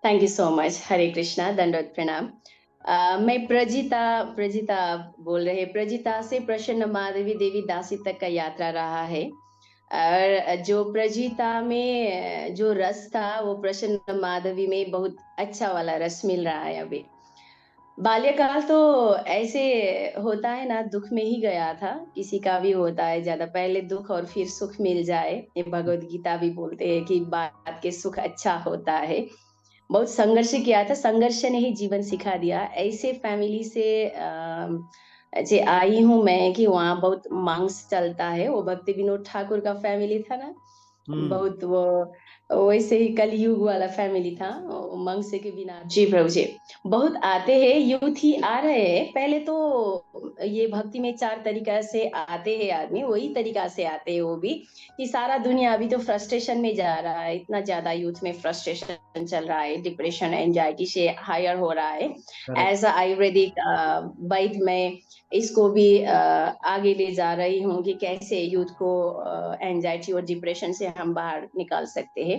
Thank you so much. Hare Krishna, दंडवत प्रणाम। मैं प्रजिता प्रजिता बोल रहे। प्रजिता से प्रसन्न माधवी देवी दासी तक का यात्रा रहा है। और जो प्रजिता में जो रस था वो प्रसन्न माधवी में बहुत अच्छा वाला रस मिल रहा है अभी। बाल्यकाल तो ऐसे होता है ना, दुख में ही गया था। किसी का भी होता है, ज्यादा पहले दुख और फिर सुख मिल जाए। ये भगवत गीता भी बोलते हैं कि बात के सुख अच्छा होता है। बहुत संघर्ष किया था, संघर्ष ने ही जीवन सिखा दिया। ऐसे फैमिली से जे आई हूँ मैं कि वहाँ बहुत मांस चलता है। वो भक्ति विनोद ठाकुर का फैमिली था ना, हम्म। बहुत वो वैसे ही कलयुग वाला फैमिली था। वो मंगस के बिना जी प्रभु जी बहुत आते हैं, यूथ ही आ रहे हैं। पहले तो ये भक्ति में चार तरीका से आते हैं आदमी, वही तरीका से आते हैं वो भी। कि सारा दुनिया अभी तो फ्रस्ट्रेशन में जा रहा है, इतना ज्यादा यूथ में फ्रस्ट्रेशन चल रहा है, डिप्रेशन एंजाइटी से हायर हो रहा है। करेक्ट। एज अ आयुर्वेदिक वैद्य में इसको भी आगे ले जा रही हूँ कि कैसे यूथ को एंजाइटी और डिप्रेशन से हम बाहर निकाल सकते हैं।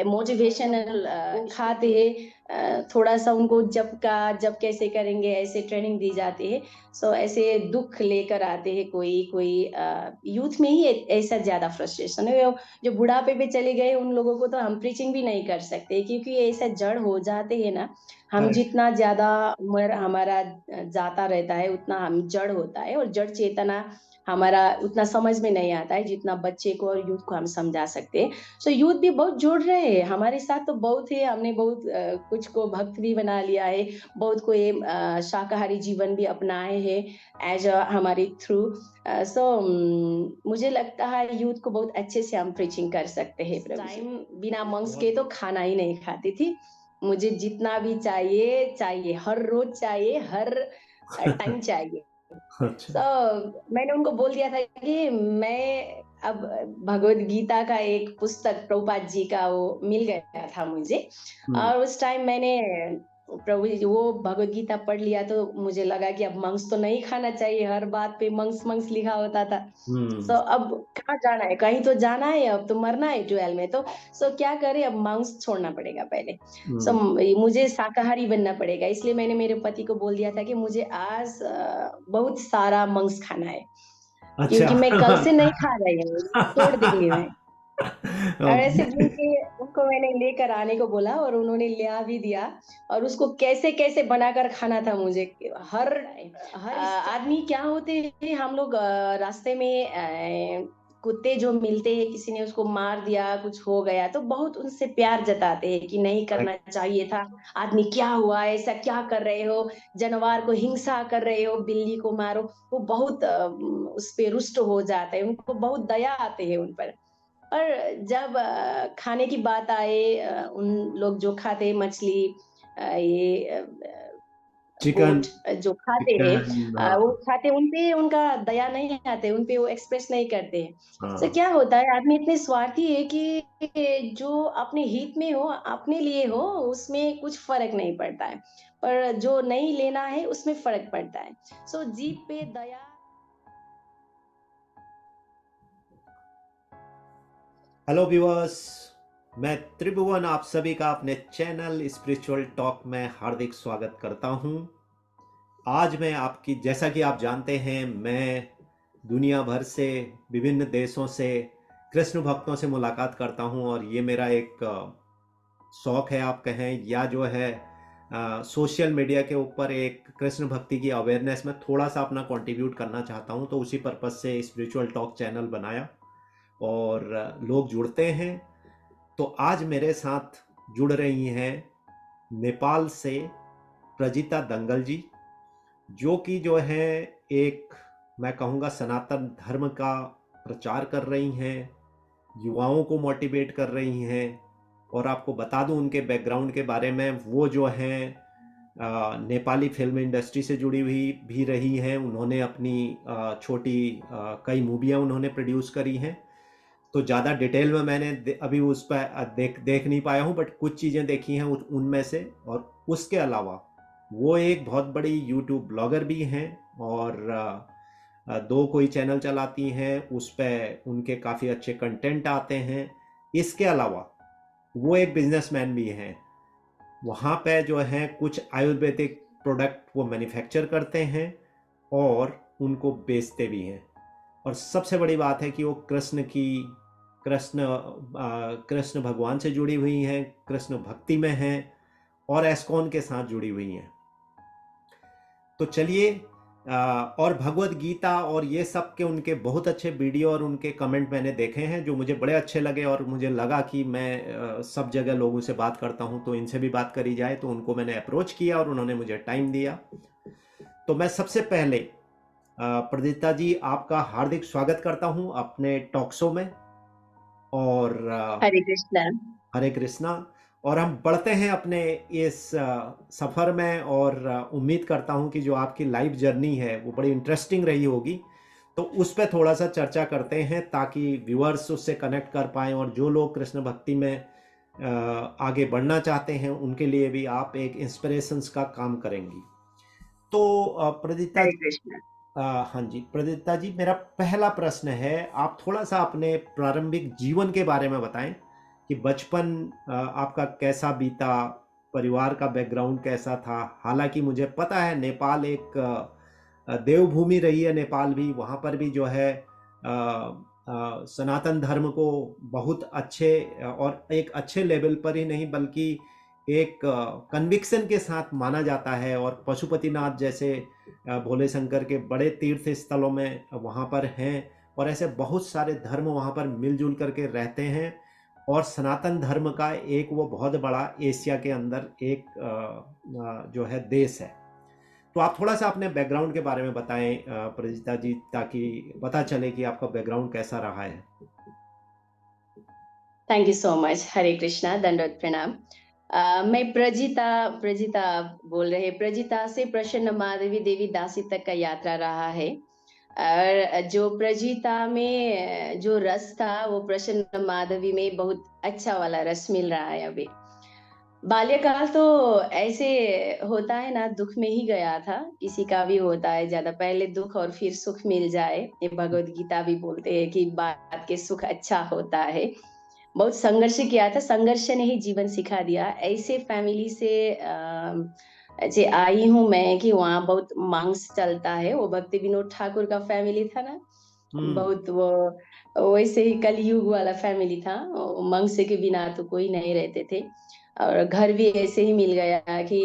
मोटिवेशनल खाते हैं, थोड़ा सा उनको जब कैसे करेंगे ऐसे ट्रेनिंग दी जाती है। सो ऐसे दुख लेकर आते हैं। कोई कोई यूथ में ही ऐसा ज्यादा फ्रस्ट्रेशन है। जो बुढ़ापे पे चले गए उन लोगों को तो हम प्रीचिंग भी नहीं कर सकते, क्योंकि ये ऐसा जड़ हो जाते हैं ना। हम करेक्ट। जितना ज्यादा उम्र हमारा जाता रहता है उतना हम जड़ होता है, और जड़ चेतना हमारा उतना समझ में नहीं आता है जितना बच्चे को और यूथ को हम समझा सकते हैं। सो यूथ भी बहुत जुड़ रहे हैं हमारे साथ, तो बहुत है। हमने बहुत कुछ को भक्त भी बना लिया है, बहुत को ये शाकाहारी जीवन भी अपनाए हैं एज हमारे थ्रू। सो मुझे लगता है यूथ को बहुत अच्छे से हम प्रीचिंग कर सकते हैं। टाइम बिना मंग्स के बहुत तो खाना ही नहीं खाती थी। मुझे जितना भी चाहिए चाहिए, हर रोज चाहिए, हर टाइम चाहिए। अच्छा। सो मैंने उनको बोल दिया था कि मैं अब भगवत गीता का एक पुस्तक प्रभुपाद जी का वो मिल गया था मुझे। हम्म। और उस टाइम मैंने प्रभु जी वो भगवत गीता पढ़ लिया, तो मुझे लगा कि अब मंग्स तो नहीं खाना चाहिए। हर बात पे मंग्स मंग्स लिखा होता था। सो हम्म। अब कहाँ जाना है, कहीं तो जाना है, अब तो मरना है 12 में तो। सो क्या करे, अब मांस छोड़ना पड़ेगा पहले। सो हम्म। मुझे शाकाहारी बनना पड़ेगा। इसलिए मैंने मेरे पति को बोल दिया था कि मुझे आज बहुत सारा मांस खाना है, अच्छा। क्योंकि मैं कल से नहीं खा रही हूँ, छोड़ देंगे मैं। और ऐसे बोल ओके। के उनको मैंने लेकर आने को बोला, और उन्होंने लिया भी दिया। और उसको कैसे कैसे बनाकर खाना था मुझे। हर हर आदमी क्या होते हैं, हम लोग रास्ते में कुत्ते जो मिलते हैं, किसी ने उसको मार दिया, कुछ हो गया तो बहुत उनसे प्यार जताते हैं कि नहीं करना करेक्ट। चाहिए था। आदमी क्या हुआ, ऐसा क्या कर रहे हो, जानवर को हिंसा कर रहे हो, बिल्ली को मारो। वो बहुत उस पे रुष्ट हो जाते हैं, उनको बहुत दया आते हैं उन पर। और जब खाने की बात आए, उन लोग जो खाते हैं मछली, ये चिकन। गोट जो खाते हैं, चिकन, हाँ। वो खाते, उनपे उनका दया नहीं आते, उनपे वो एक्सप्रेस नहीं करते हैं। तो हाँ। क्या होता है, आदमी इतने स्वार्थी है कि जो अपने हित में हो, अपने लिए हो, उसमें कुछ फर्क नहीं पड़ता है। पर जो नहीं लेना है उसमें फर्क पड़ता है। सो जीव पे दया। हेलो व्यूअर्स, मैं त्रिभुवन आप सभी का अपने चैनल स्पिरिचुअल टॉक में हार्दिक स्वागत करता हूं। आज मैं आपकी, जैसा कि आप जानते हैं, मैं दुनिया भर से, विभिन्न देशों से कृष्ण भक्तों से मुलाकात करता हूं, और ये मेरा एक शौक है आप कहें, या जो है सोशल मीडिया के ऊपर एक कृष्ण भक्ति की अवेयरनेस में थोड़ा सा अपना कंट्रीब्यूट करना चाहता हूं। तो उसी पर्पज से स्पिरिचुअल टॉक चैनल बनाया, और लोग जुड़ते हैं। तो आज मेरे साथ जुड़ रही हैं नेपाल से प्रजिता दंगल जी, जो कि जो है एक, मैं कहूँगा, सनातन धर्म का प्रचार कर रही हैं, युवाओं को मोटिवेट कर रही हैं। और आपको बता दूं उनके बैकग्राउंड के बारे में, वो जो हैं नेपाली फिल्म इंडस्ट्री से जुड़ी हुई भी रही हैं। उन्होंने अपनी छोटी कई मूवियाँ उन्होंने प्रोड्यूस करी हैं। तो ज़्यादा डिटेल में मैंने अभी उस पर देख नहीं पाया हूँ, बट कुछ चीज़ें देखी हैं उनमें से। और उसके अलावा वो एक बहुत बड़ी यूट्यूब ब्लॉगर भी हैं, और दो कोई चैनल चलाती हैं, उस पर उनके काफ़ी अच्छे कंटेंट आते हैं। इसके अलावा वो एक बिजनेसमैन भी हैं। वहाँ पे जो है कुछ आयुर्वेदिक प्रोडक्ट वो मैन्युफैक्चर करते हैं और उनको बेचते भी हैं। और सबसे बड़ी बात है कि वो कृष्ण भगवान से जुड़ी हुई हैं, कृष्ण भक्ति में हैं और एस्कॉन के साथ जुड़ी हुई हैं। तो चलिए, और भगवत गीता और ये सब के उनके बहुत अच्छे वीडियो और उनके कमेंट मैंने देखे हैं जो मुझे बड़े अच्छे लगे, और मुझे लगा कि मैं सब जगह लोगों से बात करता हूँ तो इनसे भी बात करी जाए, तो उनको मैंने अप्रोच किया और उन्होंने मुझे टाइम दिया। तो मैं सबसे पहले प्रदीप्ता जी आपका हार्दिक स्वागत करता हूँ अपने टॉक शो में। और हरे कृष्णा। हरे कृष्णा। और हम बढ़ते हैं अपने इस सफ़र में, और उम्मीद करता हूं कि जो आपकी लाइफ जर्नी है वो बड़ी इंटरेस्टिंग रही होगी, तो उस पर थोड़ा सा चर्चा करते हैं ताकि व्यूअर्स उससे कनेक्ट कर पाएँ, और जो लोग कृष्ण भक्ति में आगे बढ़ना चाहते हैं उनके लिए भी आप एक इंस्पिरेशंस का काम करेंगी। तो प्रदीप्ता हरे जी, कृष्णा। हाँ जी प्रदीप्ता जी, मेरा पहला प्रश्न है, आप थोड़ा सा अपने प्रारंभिक जीवन के बारे में बताएं कि बचपन आपका कैसा बीता, परिवार का बैकग्राउंड कैसा था। हालांकि मुझे पता है नेपाल एक देवभूमि रही है, नेपाल भी, वहाँ पर भी जो है सनातन धर्म को बहुत अच्छे और एक अच्छे लेवल पर ही नहीं बल्कि एक कन्विक्शन के साथ माना जाता है, और पशुपतिनाथ जैसे भोले शंकर के बड़े तीर्थ स्थलों में वहाँ पर हैं, और ऐसे बहुत सारे धर्म वहाँ पर मिलजुल करके रहते हैं, और सनातन धर्म का एक वो बहुत बड़ा एशिया के अंदर एक जो है देश है। तो आप थोड़ा सा अपने बैकग्राउंड के बारे में बताएं प्रजीता जी, ताकि पता चले कि आपका बैकग्राउंड कैसा रहा है। Thank you so much. Hare Krishna, दंडवत प्रणाम। मैं प्रजीता प्रजीता बोल रहे। प्रजीता से प्रसन्न माधवी देवी दासी तक का यात्रा रहा है। और जो प्रजीता में जो रस था वो प्रसन्न माधवी में बहुत अच्छा वाला रस मिल रहा है अभी। बाल्यकाल तो ऐसे होता है ना, दुख में ही गया था। किसी का भी होता है, ज्यादा पहले दुख और फिर सुख मिल जाए। ये भगवत गीता भी बोलते हैं कि बात के सुख अच्छा होता है। बहुत संघर्ष किया था, संघर्ष ने ही जीवन सिखा दिया। ऐसे फैमिली से ऐसे आई हूँ मैं कि वहाँ बहुत मांस चलता है। वो भक्ति विनोद ठाकुर का फैमिली था ना, हम्म। बहुत वो वैसे ही कलयुग वाला फैमिली था। मांस के बिना तो कोई नहीं रहते थे। और घर भी ऐसे ही मिल गया कि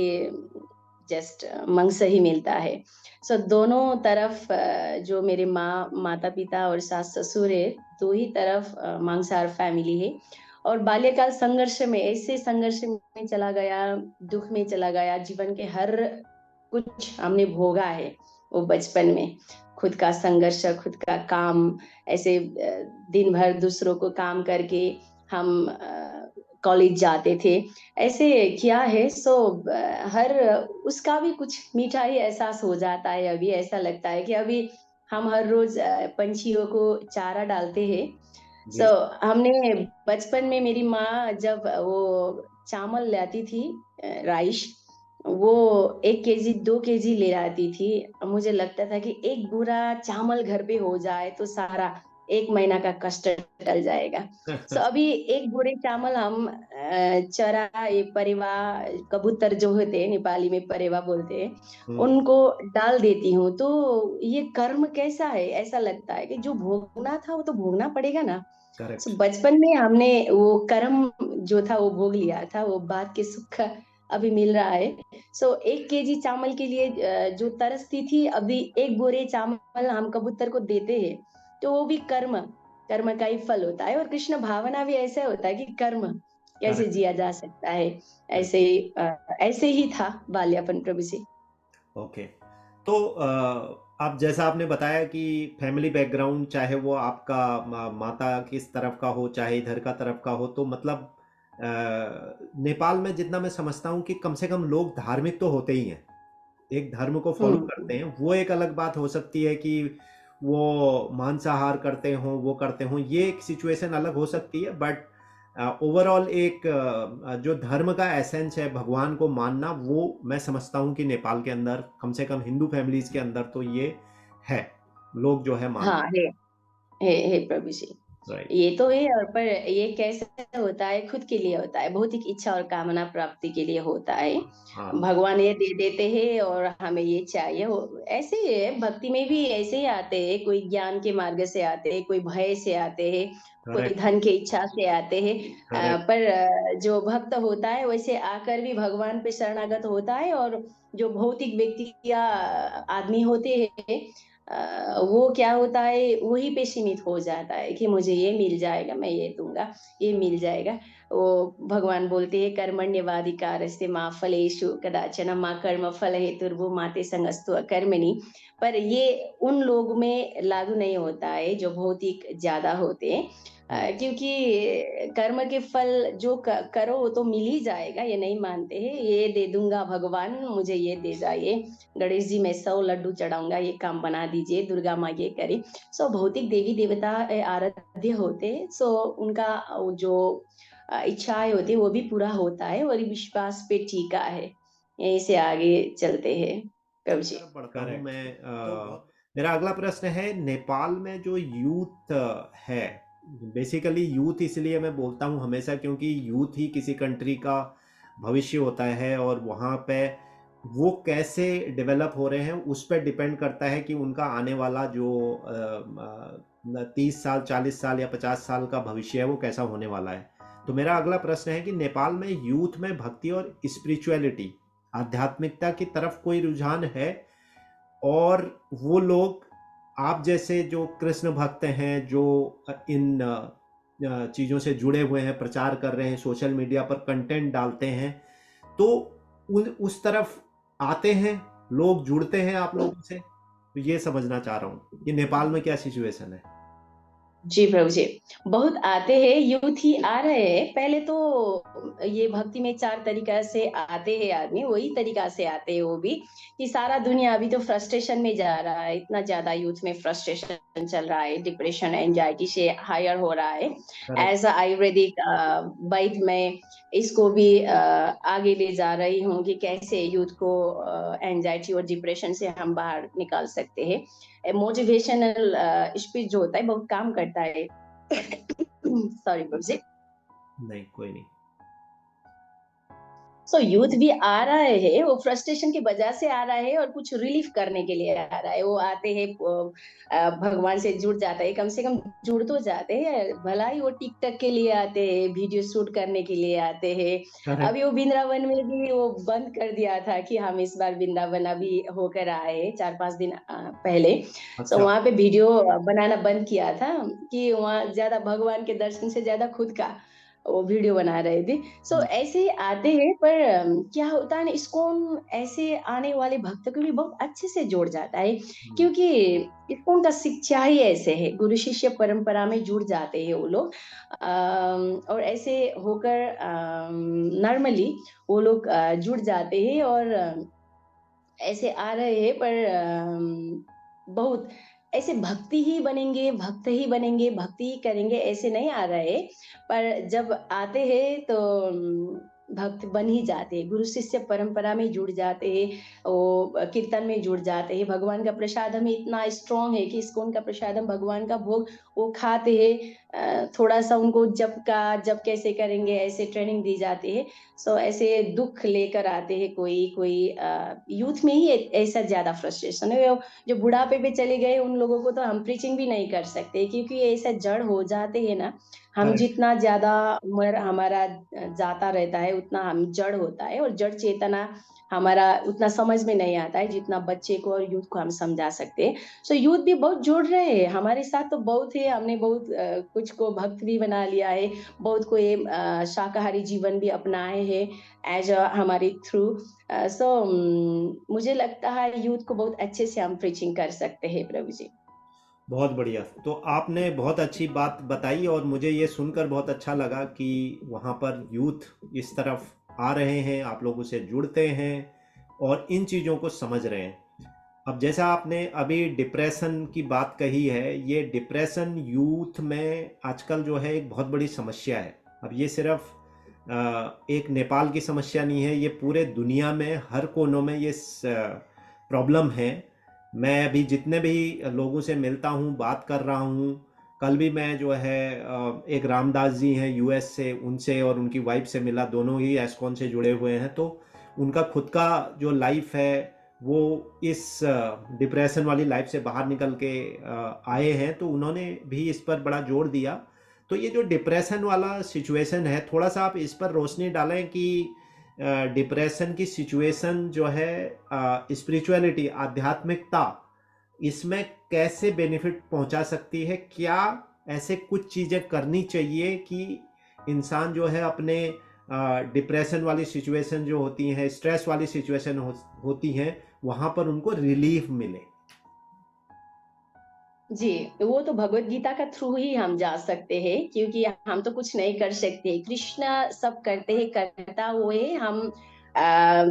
जस्ट मांस ही मिलता है। सो दोनों तरफ जो मेरे माता पिता और सास ससुर है, दो ही तरफ मांसाहार फैमिली है। और बाल्यकाल संघर्ष में, ऐसे संघर्ष में चला गया, दुख में चला गया। जीवन के हर कुछ हमने भोगा है वो बचपन में। खुद का संघर्ष, खुद का काम, ऐसे दिन भर दूसरों को काम करके हम कॉलेज जाते थे। ऐसे किया है। सो हर उसका भी कुछ मीठा ही एहसास हो जाता है। अभी ऐसा लगता है कि अभी हम हर रोज पंछियों को चारा डालते हैं। सो जी। हमने बचपन में, मेरी माँ जब वो चावल लाती थी, राइस, वो 1 केजी 2 केजी ले आती थी। मुझे लगता था कि एक बुरा चावल घर पे हो जाए तो सारा 1 महीना का कष्ट टल जाएगा। सो अभी एक बोरे चावल हम चरा, ये परेवा, कबूतर जो होते हैं, नेपाली में परेवा बोलते हैं, हम्म। उनको डाल देती हूँ। तो ये कर्म कैसा है, ऐसा लगता है कि जो भोगना था वो तो भोगना पड़ेगा ना। करेक्ट। सो बचपन में हमने वो कर्म जो था वो भोग लिया था, वो बात के सुख अभी मिल रहा है। सो 1 केजी चावल के लिए जो तरसती थी, अभी एक बोरे चावल हम कबूतर को देते हैं। तो वो भी कर्म, कर्म का ही फल होता है। और कृष्ण भावना भी ऐसा होता है कि कर्म कैसे करेक्ट। जिया जा सकता है। ऐसे बिल्कुल। ही ऐसे ही था बाल्यापन प्रभु जी। ओके। तो आप जैसा आपने बताया कि फैमिली बैकग्राउंड, चाहे वो आपका माता किस तरफ का हो चाहे इधर का तरफ का हो, तो मतलब नेपाल में जितना मैं समझता हूँ कि कम से कम लोग धार्मिक तो होते ही हैं, एक धर्म को फॉलो करते हम्म। हैं। वो एक अलग बात हो सकती है कि वो मांसाहार करते हों, वो करते हों, ये एक सिचुएशन अलग हो सकती है, बट ओवरऑल एक जो धर्म का एसेंस है भगवान को मानना, वो मैं समझता हूँ कि नेपाल के अंदर कम से कम हिंदू फैमिलीज के अंदर तो ये है, लोग जो है हाँ मानते है प्रभु जी। राइट। ये तो है। और पर ये कैसे होता है, खुद के लिए होता है, भौतिक इच्छा और कामना प्राप्ति के लिए होता है। हाँ, भगवान ये दे देते हैं और हमें ये चाहिए हो, ऐसे ही है भक्ति में भी, ऐसे ही आते हैं, कोई ज्ञान के मार्ग से आते हैं, कोई भय से आते हैं, कोई करेक्ट, धन की इच्छा से आते हैं। करेक्ट। पर जो भक्त होता है वैसे आकर भी भगवान पे शरणागत होता है। और जो भौतिक व्यक्ति या आदमी होते हैं, वो क्या होता है, वही पे सीमित हो जाता है कि मुझे ये मिल जाएगा, मैं ये दूंगा, ये मिल जाएगा। वो भगवान बोलते हैं, कर्मण्यवाधिकारस्ते मा फलेषु कदाचन मा कर्म फल हेतुर्भुः मा ते संगस्तु अकर्मणि। पर ये उन लोग में लागू नहीं होता है जो भौतिक ज्यादा होते हैं। हम्म। क्योंकि कर्म के फल जो करो वो तो मिल ही जाएगा, ये नहीं मानते हैं, ये दे दूंगा भगवान, मुझे ये दे जाइए, गणेश जी मैं 100 लड्डू चढ़ाऊंगा, ये काम बना दीजिए, दुर्गा माँ ये करे। सो भौतिक देवी देवता आराध्य होते हैं, सो उनका जो इच्छाएं होती है वो भी पूरा होता है, और विश्वास पे टीका है, यहीं से आगे चलते हैं प्रभु जी। तरफ बढ़ता हूँ करेक्ट। मैं। तो बहुत मेरा अगला प्रश्न है, नेपाल में जो यूथ है, बेसिकली यूथ इसलिए मैं बोलता हूँ हमेशा क्योंकि यूथ ही किसी कंट्री का भविष्य होता है, और वहाँ पे वो कैसे डेवलप हो रहे हैं उस पर डिपेंड करता है कि उनका आने वाला जो 30 साल 40 साल या 50 साल का भविष्य है वो कैसा होने वाला है। तो मेरा अगला प्रश्न है कि नेपाल में यूथ में भक्ति और स्पिरिचुअलिटी, आध्यात्मिकता की तरफ कोई रुझान है? और वो लोग आप जैसे जो कृष्ण भक्त हैं, जो इन चीज़ों से जुड़े हुए हैं, प्रचार कर रहे हैं, सोशल मीडिया पर कंटेंट डालते हैं, तो उस तरफ आते हैं लोग, जुड़ते हैं आप लोगों से? तो ये समझना चाह रहा हूँ कि नेपाल में क्या सिचुएशन है। जी प्रभु जी, बहुत आते हैं, यूथ ही आ रहे हैं। पहले तो ये भक्ति में 4 तरीका से आते हैं आदमी, वही तरीका से आते हैं वो भी, कि सारा दुनिया अभी तो फ्रस्ट्रेशन में जा रहा है, इतना ज्यादा यूथ में फ्रस्ट्रेशन चल रहा है, डिप्रेशन एंजाइटी से हायर हो रहा है। करेक्ट। एज आयुर्वेदिक वैद में इसको भी आगे ले जा रही हूँ कि कैसे यूथ को एंजाइटी और डिप्रेशन से हम बाहर निकाल सकते हैं। मोटिवेशनल स्पीच जो होता है बहुत काम करता है। सॉरी प्रभु। नहीं, कोई नहीं। सो यूथ भी आ रहा है, वो फ्रस्ट्रेशन की वजह से आ रहा है और कुछ रिलीफ करने के लिए आ रहा है। वो आते हैं, भगवान से जुड़ जाता है, कम से कम जुड़ तो जाते हैं, भला ही वो टिकटॉक के लिए आते हैं, वीडियो शूट करने के लिए आते हैं। करेक्ट। अभी वो वृंदावन में भी वो बंद कर दिया था कि हम इस बार वृंदावन अभी होकर आए 4-5 दिन पहले। सो अच्छा। वहां पे वीडियो बनाना बंद किया था कि वहाँ ज्यादा भगवान के दर्शन से ज्यादा खुद का वो वीडियो बना रहे थे। सो ऐसे ही आते हैं, पर क्या होता है ना, इस्कॉन ऐसे आने वाले भक्तों को भी बहुत अच्छे से जोड़ जाता है, क्योंकि इस्कॉन का शिक्षा ही ऐसे है, गुरु शिष्य परंपरा में जुड़ जाते हैं वो लोग। और ऐसे होकर नॉर्मली वो लोग जुड़ जाते हैं, और ऐसे आ रहे हैं, पर बहुत ऐसे भक्ति ही बनेंगे, भक्त ही बनेंगे, भक्ति ही करेंगे, ऐसे नहीं आ रहे। पर जब आते हैं तो भक्त बन ही जाते हैं, गुरु शिष्य परंपरा में जुड़ जाते हैं, वो कीर्तन में जुड़ जाते हैं। भगवान का प्रसाद हमें इतना स्ट्रांग है कि इस्कॉन का प्रसाद हम भगवान का भोग वो खाते हैं। थोड़ा सा उनको जप कैसे करेंगे ऐसे ट्रेनिंग दी जाती है। सो ऐसे दुख लेकर आते हैं, कोई कोई यूथ में ही ऐसा ज्यादा फ्रस्ट्रेशन है। जो बुढ़ापे पे चले गए उन लोगों को तो हम प्रीचिंग भी नहीं कर सकते, क्योंकि ये ऐसा जड़ हो जाते हैं ना। हम करेक्ट। जितना ज्यादा उम्र हमारा जाता रहता है उतना हम जड़ होता है, और जड़ चेतना हमारा उतना समझ में नहीं आता है जितना बच्चे को और यूथ को हम समझा सकते हैं। सो यूथ भी बहुत जुड़ रहे हैं हमारे साथ, तो बहुत है, हमने बहुत कुछ को भक्त भी बना लिया है, बहुत को ये शाकाहारी जीवन भी अपनाए हैं एज हमारे थ्रू। सो मुझे लगता है यूथ को बहुत अच्छे से हम प्रीचिंग कर सकते हैं प्रभु जी। बहुत बढ़िया। तो आपने बहुत अच्छी बात बताई, और मुझे ये सुनकर बहुत अच्छा लगा कि वहाँ पर यूथ इस तरफ आ रहे हैं, आप लोगों से जुड़ते हैं और इन चीज़ों को समझ रहे हैं। अब जैसा आपने अभी डिप्रेशन की बात कही है, ये डिप्रेशन यूथ में आजकल जो है एक बहुत बड़ी समस्या है। अब ये सिर्फ एक नेपाल की समस्या नहीं है, ये पूरे दुनिया में हर कोनों में ये प्रॉब्लम है। मैं अभी जितने भी लोगों से मिलता हूँ, बात कर रहा हूँ, कल भी मैं जो है एक रामदास जी हैं यूएस से, उनसे और उनकी वाइफ से मिला, दोनों ही एस्कॉन से जुड़े हुए हैं। तो उनका खुद का जो लाइफ है वो इस डिप्रेशन वाली लाइफ से बाहर निकल के आए हैं, तो उन्होंने भी इस पर बड़ा जोर दिया। तो ये जो डिप्रेशन वाला सिचुएशन है, थोड़ा सा आप इस पर रोशनी डालें कि डिप्रेशन की सिचुएशन जो है स्पिरिचुअलिटी, आध्यात्मिकता, इसमें कैसे बेनिफिट पहुंचा सकती है? क्या ऐसे कुछ चीज़ें करनी चाहिए कि इंसान जो है अपने डिप्रेशन वाली सिचुएशन जो होती हैं, स्ट्रेस वाली सिचुएशन होती हैं, वहां पर उनको रिलीफ मिले? जी, वो तो भगवत गीता का थ्रू ही हम जा सकते हैं, क्योंकि हम तो कुछ नहीं कर सकते। कृष्ण सब करते हैं, करता हुए हम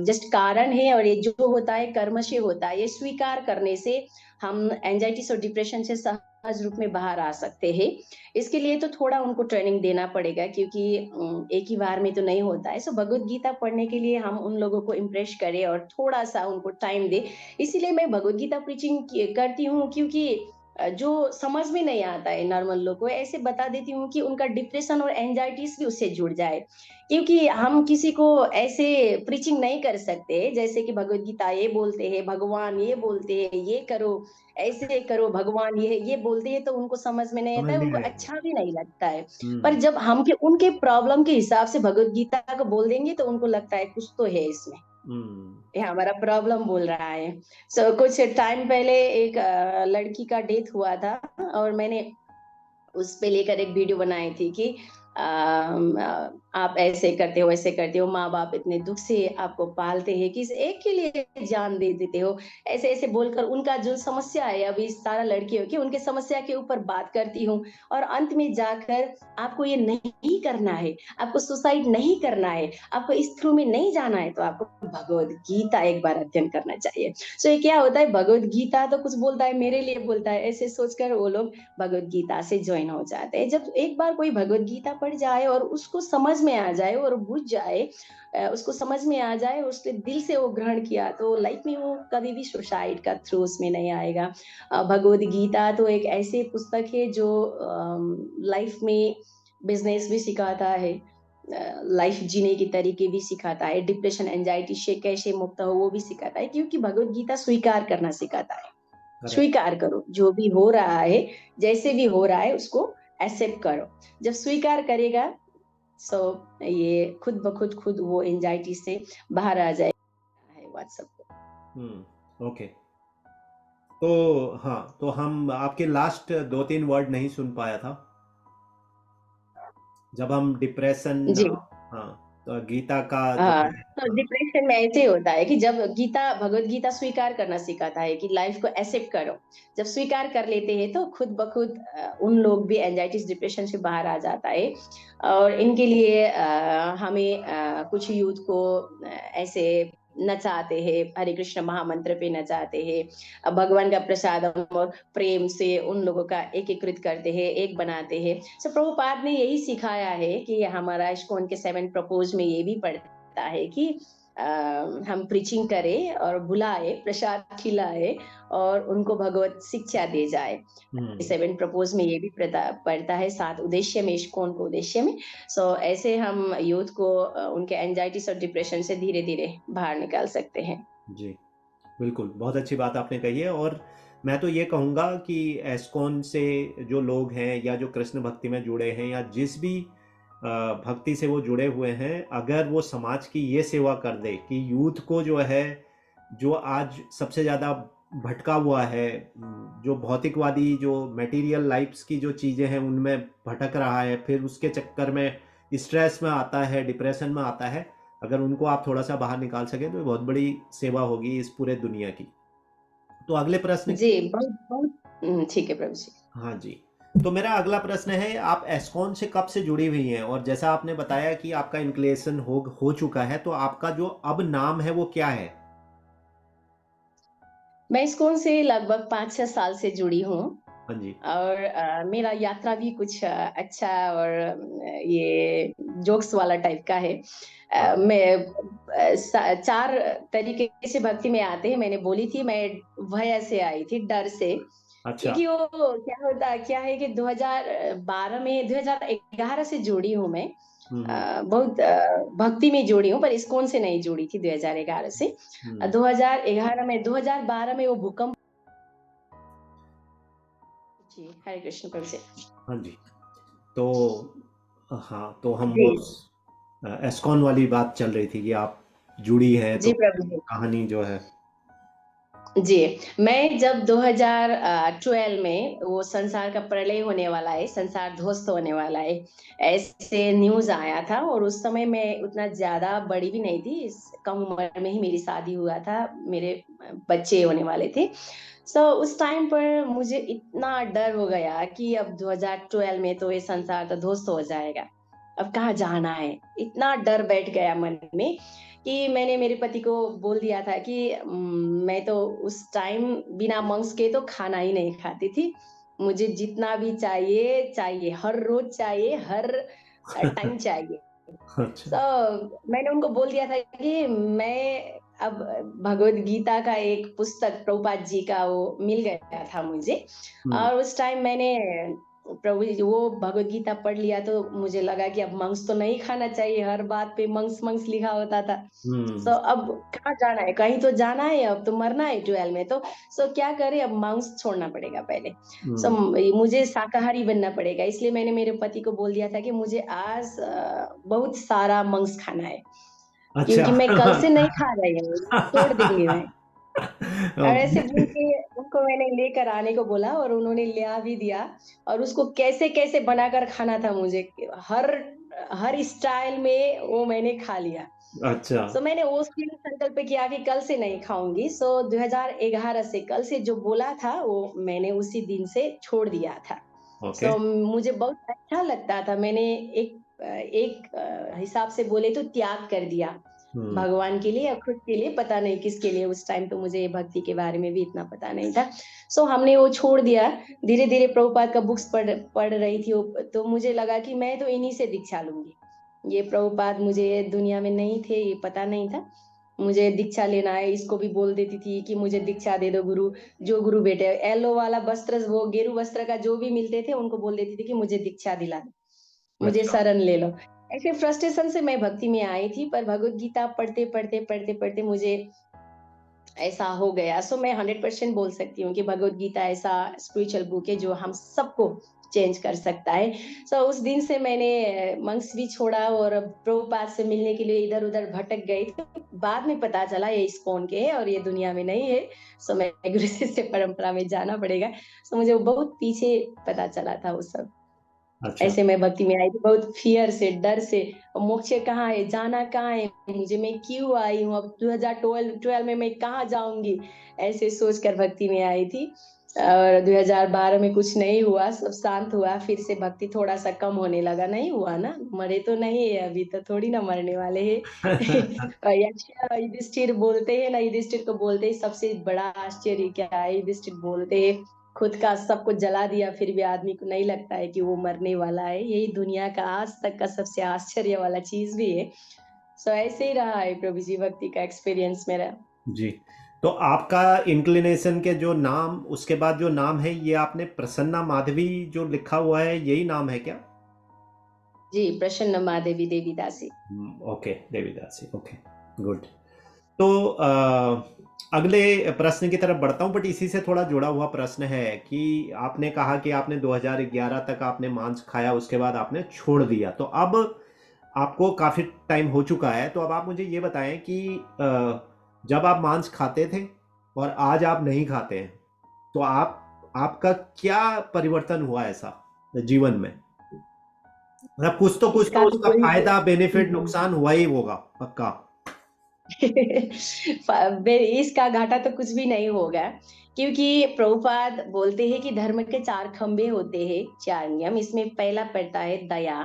जस्ट कारण है, और ये जो होता है कर्म से होता है। ये स्वीकार करने से हम एंजाइटी और डिप्रेशन से सहज रूप में बाहर आ सकते हैं। इसके लिए तो थोड़ा उनको ट्रेनिंग देना पड़ेगा, क्योंकि एक ही बार में तो नहीं होता है। सो भगवत गीता पढ़ने के लिए हम उन लोगों को इम्प्रेस करें और थोड़ा सा उनको टाइम दे। इसीलिए मैं भगवत गीता प्रीचिंग करती हूँ, क्योंकि जो समझ में नहीं आता है नॉर्मल लोग को, ऐसे बता देती हूँ कि उनका डिप्रेशन और एंजाइटीज भी उससे जुड़ जाए। क्योंकि हम किसी को ऐसे प्रीचिंग नहीं कर सकते जैसे कि भगवत गीता ये बोलते हैं, भगवान ये बोलते हैं, ये करो, ऐसे करो, भगवान ये बोलते हैं, तो उनको समझ में नहीं आता समझ है, नहीं उनको आएगा। अच्छा भी नहीं लगता है। पर हम्म। जब हम के उनके प्रॉब्लम के हिसाब से भगवत गीता को बोल देंगे, तो उनको लगता है कुछ तो है इसमें, हम्म। ये हमारा प्रॉब्लम बोल रहा है। कुछ टाइम पहले एक लड़की का डेथ हुआ था, और मैंने उस पे लेकर एक वीडियो बनाई थी कि आप ऐसे करते हो, ऐसे करते हो, माँ बाप इतने दुख से आपको पालते हैं कि इस एक के लिए जान दे देते हो, ऐसे ऐसे बोलकर उनका जो समस्या है, अभी सारा लड़कियों की उनके समस्या के ऊपर बात करती हूँ। और अंत में जाकर आपको ये नहीं करना है, आपको सुसाइड नहीं करना है, आपको इस थ्रू में नहीं जाना है, तो आपको भगवत गीता एक बार अध्ययन करना चाहिए। ये क्या होता है, भगवत गीता तो कुछ बोलता है, मेरे लिए बोलता है, ऐसे सोचकर वो लोग भगवत गीता से ज्वाइन हो जाते हैं। जब एक बार कोई भगवत गीता पढ़ जाए और उसको समझ में आ जाए और बुझ जाए, उसको समझ में आ जाए, उसने दिल से वो ग्रहण किया, तो लाइफ में वो कभी भी सुसाइड का थ्रू उसमें नहीं आएगा। भगवत गीता तो एक ऐसी पुस्तक है जो लाइफ में बिजनेस भी सिखाता है, लाइफ जीने के तरीके भी सिखाता है, डिप्रेशन एंजाइटी से कैसे मुक्त हो वो भी सिखाता है, क्योंकि भगवत गीता स्वीकार करना सिखाता है। करेक्ट। स्वीकार करो, जो भी हो रहा है, जैसे भी हो रहा है, उसको एक्सेप्ट करो। जब स्वीकार करेगा, सो ये खुद ब खुद वो एंजाइटी से बाहर आ जाएगा है व्हाट्सएप पे। ओके। तो हाँ, तो हम आपके लास्ट दो तीन वर्ड नहीं सुन पाया था जब हम डिप्रेशन। जी। हाँ, तो गीता का जो हाँ, है। तो हाँ। डिप्रेशन में ऐसे ही होता है कि जब गीता भगवत गीता स्वीकार करना सिखाता है कि लाइफ को एक्सेप्ट करो। जब स्वीकार कर लेते हैं, तो खुद ब खुद उन लोग भी एंजाइटी डिप्रेशन से बाहर आ जाता है। और इनके लिए हमें कुछ यूथ को ऐसे नचाते हैं, हरे कृष्ण महामंत्र पे नचाते हैं, भगवान का प्रसाद और प्रेम से उन लोगों का एकीकृत करते हैं, एक बनाते हैं। प्रभुपाद ने यही सिखाया है कि हमारा इस्कॉन के 7 प्रपोज में ये भी पढ़ता है कि अ, हम प्रीचिंग करें और बुलाए, प्रसाद खिलाए, और उनको भगवत शिक्षा दे जाए। हम्म। 7 प्रपोज में ये भी पढ़ता है, 7 उद्देश्य में, इस्कॉन को उद्देश्य में। ऐसे हम यूथ को उनके एंजाइटी और डिप्रेशन से धीरे धीरे बाहर निकाल सकते हैं। जी, बिल्कुल, बहुत अच्छी बात आपने कही है। और मैं तो ये कहूँगा कि एस्कॉन से जो लोग हैं या जो कृष्ण भक्ति में जुड़े हैं या जिस भी भक्ति से वो जुड़े हुए हैं, अगर वो समाज की ये सेवा कर दे कि यूथ को जो है, जो आज सबसे ज़्यादा भटका हुआ है, जो भौतिकवादी, जो मटेरियल लाइफ्स की जो चीज़ें हैं उनमें भटक रहा है, फिर उसके चक्कर में स्ट्रेस में आता है, डिप्रेशन में आता है, अगर उनको आप थोड़ा सा बाहर निकाल सकें तो ये बहुत बड़ी सेवा होगी इस पूरे दुनिया की। तो अगले प्रश्न। जी, बहुत बहुत ठीक है प्रभु जी। हाँ जी। तो मेरा अगला प्रश्न है, आप एस्कॉन से कब से जुड़ी हुई हैं? और जैसा आपने बताया कि आपका इंक्लेशन हो चुका है, तो आपका जो अब नाम है वो क्या है? मैं इस्कॉन से लगभग 5-6 साल से जुड़ी हूँ। हाँ जी। और मेरा यात्रा भी कुछ अच्छा और ये जोक्स वाला टाइप का है। हाँ। मैं 4 तरीके से भक्ति में आते हैं। मैंने बोली थी, मैं भय से आई थी, डर से। अच्छा। क्योंकि वो क्या है कि 2012 में 2011 से जुड़ी हूँ मैं। हम्म। बहुत भक्ति में जुड़ी हूँ, पर इस्कॉन से नहीं जुड़ी थी 2011 से। हम्म। 2012 में वो भूकंप। जी, हरे कृष्ण प्रभु से। हाँ जी। तो हाँ, तो हम जी। वो एस्कॉन वाली बात चल रही थी कि आप जुड़ी हैं, तो जी प्रभु जी। कहानी जो है। जी, मैं जब 2012 में वो संसार का प्रलय होने वाला है, संसार ध्वस्त होने वाला है, ऐसे न्यूज़ आया था। और उस समय मैं उतना ज़्यादा बड़ी भी नहीं थी, कम उम्र में ही मेरी शादी हुआ था, मेरे बच्चे होने वाले थे। उस टाइम पर मुझे इतना डर हो गया कि अब 2012 में तो ये संसार तो ध्वस्त हो जाएगा, अब कहाँ जाना है। इतना डर बैठ गया मन में कि मैंने मेरे पति को बोल दिया था कि मैं तो उस टाइम बिना मांस के तो खाना ही नहीं खाती थी। मुझे जितना भी चाहिए चाहिए, हर रोज चाहिए, हर टाइम चाहिए। अच्छा। मैंने उनको बोल दिया था कि मैं अब भगवत गीता का एक पुस्तक प्रभुपाद जी का वो मिल गया था मुझे। हम्म। और उस टाइम मैंने प्रभु जी वो भगवत गीता पढ़ लिया, तो मुझे लगा कि अब मांस तो नहीं खाना चाहिए, हर बात पे मांस मांस लिखा होता था। हम्म। अब कहाँ जाना है, कहीं तो जाना है, अब तो मरना है 12 में तो। क्या करे, अब मांस छोड़ना पड़ेगा पहले। हम्म। मुझे शाकाहारी बनना पड़ेगा, इसलिए मैंने मेरे पति को बोल दिया था कि मुझे आज बहुत सारा मांस खाना है, अच्छा। क्योंकि मैं कल से नहीं खा रही हूँ, छोड़ दूंगी मैं। और ऐसे बोल ओके। के उनको मैंने लेकर आने को बोला, और उन्होंने ले भी दिया। और उसको कैसे कैसे बनाकर खाना था मुझे, हर हर स्टाइल में वो मैंने खा लिया। अच्छा। मैंने उस दिन संकल्प किया कि कल से नहीं खाऊंगी। 2011 से कल से जो बोला था वो मैंने उसी दिन से छोड़ दिया था। ओके। मुझे बहुत अच्छा लगता था। मैंने एक हिसाब से बोले तो त्याग कर दिया हम्म। भगवान के लिए, या खुद के लिए, पता नहीं किसके लिए। उस टाइम तो मुझे भक्ति के बारे में भी इतना पता नहीं था। हमने वो छोड़ दिया। धीरे धीरे प्रभुपाद का बुक्स पढ़ पढ़ रही थी तो मुझे लगा कि मैं तो इन्हीं से दीक्षा लूंगी। ये प्रभुपाद मुझे दुनिया में नहीं थे, ये पता नहीं था। मुझे दीक्षा लेना है, इसको भी बोल देती थी कि मुझे दीक्षा दे दो गुरु। जो गुरु बेटे येलो वाला वस्त्र, वो गेरू वस्त्र का जो भी मिलते थे, उनको बोल देती थी कि मुझे दीक्षा दिला दो, मुझे अच्छा। शरण ले लो। ऐसे फ्रस्ट्रेशन से मैं भक्ति में आई थी, पर भगवत गीता पढ़ते पढ़ते पढ़ते पढ़ते मुझे ऐसा हो गया। मैं 100% बोल सकती हूँ कि भगवत गीता ऐसा स्पिरिचुअल बुक है जो हम सबको चेंज कर सकता है। उस दिन से मैंने मंक्स भी छोड़ा, और प्रभुपाद से मिलने के लिए इधर उधर भटक गई। तो बाद में पता चला ये इस्कॉन के है और ये दुनिया में नहीं है। मैं गुरु शिष्य परंपरा में जाना पड़ेगा। मुझे वो बहुत पीछे पता चला था वो सब। अच्छा। ऐसे मैं भक्ति में आई थी बहुत फियर से, डर से। और मोक्ष कहाँ है, जाना कहाँ है मुझे, मैं क्यों आई हूँ, अब 2012 में मैं कहाँ जाऊंगी, ऐसे सोच कर भक्ति में आई थी। और 2012 में कुछ नहीं हुआ, सब शांत हुआ। फिर से भक्ति थोड़ा सा कम होने लगा। नहीं हुआ ना, मरे तो नहीं है अभी, तो थोड़ी ना मरने वाले हैं। और युधिष्ठिर बोलते हैं ना, युधिष्ठिर को बोलते हैं सबसे बड़ा आश्चर्य क्या है, युधिष्ठिर बोलते हैं खुद का सब कुछ जला दिया, फिर भी आदमी को नहीं लगता है कि वो मरने वाला है। यही दुनिया का आज तक का सबसे आश्चर्य वाला चीज भी है। ऐसे ही रहा है प्रभु जी भक्ति का एक्सपीरियंस मेरा। जी। तो आपका इंक्लिनेशन के जो नाम, उसके बाद जो नाम है, ये आपने प्रसन्ना माधवी जो लिखा हुआ है, यही नाम है क्या? जी, प्रसन्न Mahadevi Devi Dasi. Okay, Devidasi. Okay, good. तो अगले प्रश्न की तरफ बढ़ता हूँ, बट इसी से थोड़ा जुड़ा हुआ प्रश्न है कि आपने कहा कि आपने 2011 तक आपने मांस खाया, उसके बाद आपने छोड़ दिया। तो अब आपको काफ़ी टाइम हो चुका है, तो अब आप मुझे ये बताएं कि जब आप मांस खाते थे और आज आप नहीं खाते हैं, तो आपका क्या परिवर्तन हुआ ऐसा जीवन में? मतलब कुछ तो इसका तो उसका कोई फायदा, बेनिफिट, नुकसान हुआ ही होगा पक्का। इसका घाटा तो कुछ भी नहीं होगा, क्योंकि प्रभुपाद बोलते हैं कि धर्म के 4 खंभे होते हैं, 4 नियम। इसमें पहला पड़ता है दया,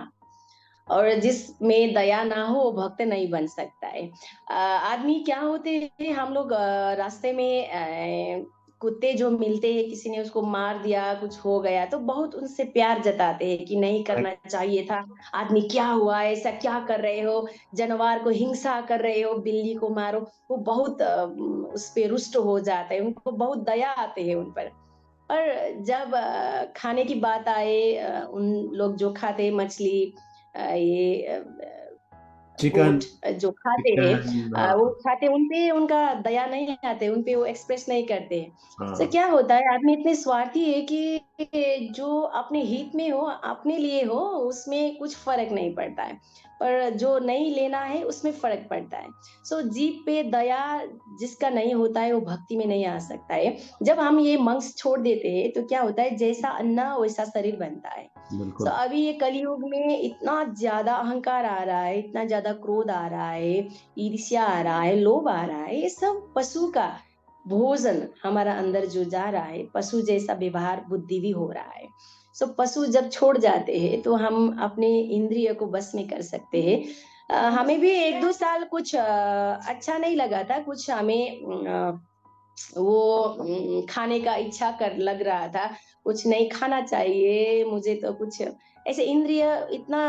और जिसमें दया ना हो वो भक्त नहीं बन सकता है। आदमी क्या होते हैं, हम लोग रास्ते में कुत्ते जो मिलते हैं, किसी ने उसको मार दिया, कुछ हो गया तो बहुत उनसे प्यार जताते हैं कि नहीं करना करेक्ट। चाहिए था, आदमी क्या हुआ, ऐसा क्या कर रहे हो, जानवर को हिंसा कर रहे हो, बिल्ली को मारो। वो बहुत उस पे रुष्ट हो जाते हैं, उनको बहुत दया आते हैं उन पर। और जब खाने की बात आए, उन लोग जो खाते मछली, ये चिकन गोट जो खाते हैं, चिकन वो खाते, उनपे उनका दया नहीं आते, उनपे वो एक्सप्रेस नहीं करते हैं। तो हाँ, क्या होता है, आदमी इतने स्वार्थी है कि जो अपने हित में हो, अपने लिए हो, उसमें कुछ फर्क नहीं पड़ता है, पर जो नहीं लेना है उसमें फर्क पड़ता है। सो जीभ पे दया जिसका नहीं होता है वो भक्ति में नहीं आ सकता है। जब हम ये मंस छोड़ देते हैं तो क्या होता है, जैसा अन्ना वैसा शरीर बनता है। सो बिल्कुल। अभी ये कलयुग में इतना ज्यादा अहंकार आ रहा है, इतना ज्यादा क्रोध आ रहा है, ईर्ष्या आ रहा है, लोभ आ रहा है, ये सब पशु का भोजन हमारा अंदर जो जा रहा है, पशु जैसा व्यवहार बुद्धि भी हो रहा है। सो पशु जब छोड़ जाते हैं तो हम अपने इंद्रिय को बस में कर सकते हैं। हमें भी 1-2 साल कुछ अच्छा नहीं लगा था, कुछ हमें वो खाने का इच्छा कर लग रहा था, कुछ नहीं खाना चाहिए मुझे, तो कुछ ऐसे इंद्रिय इतना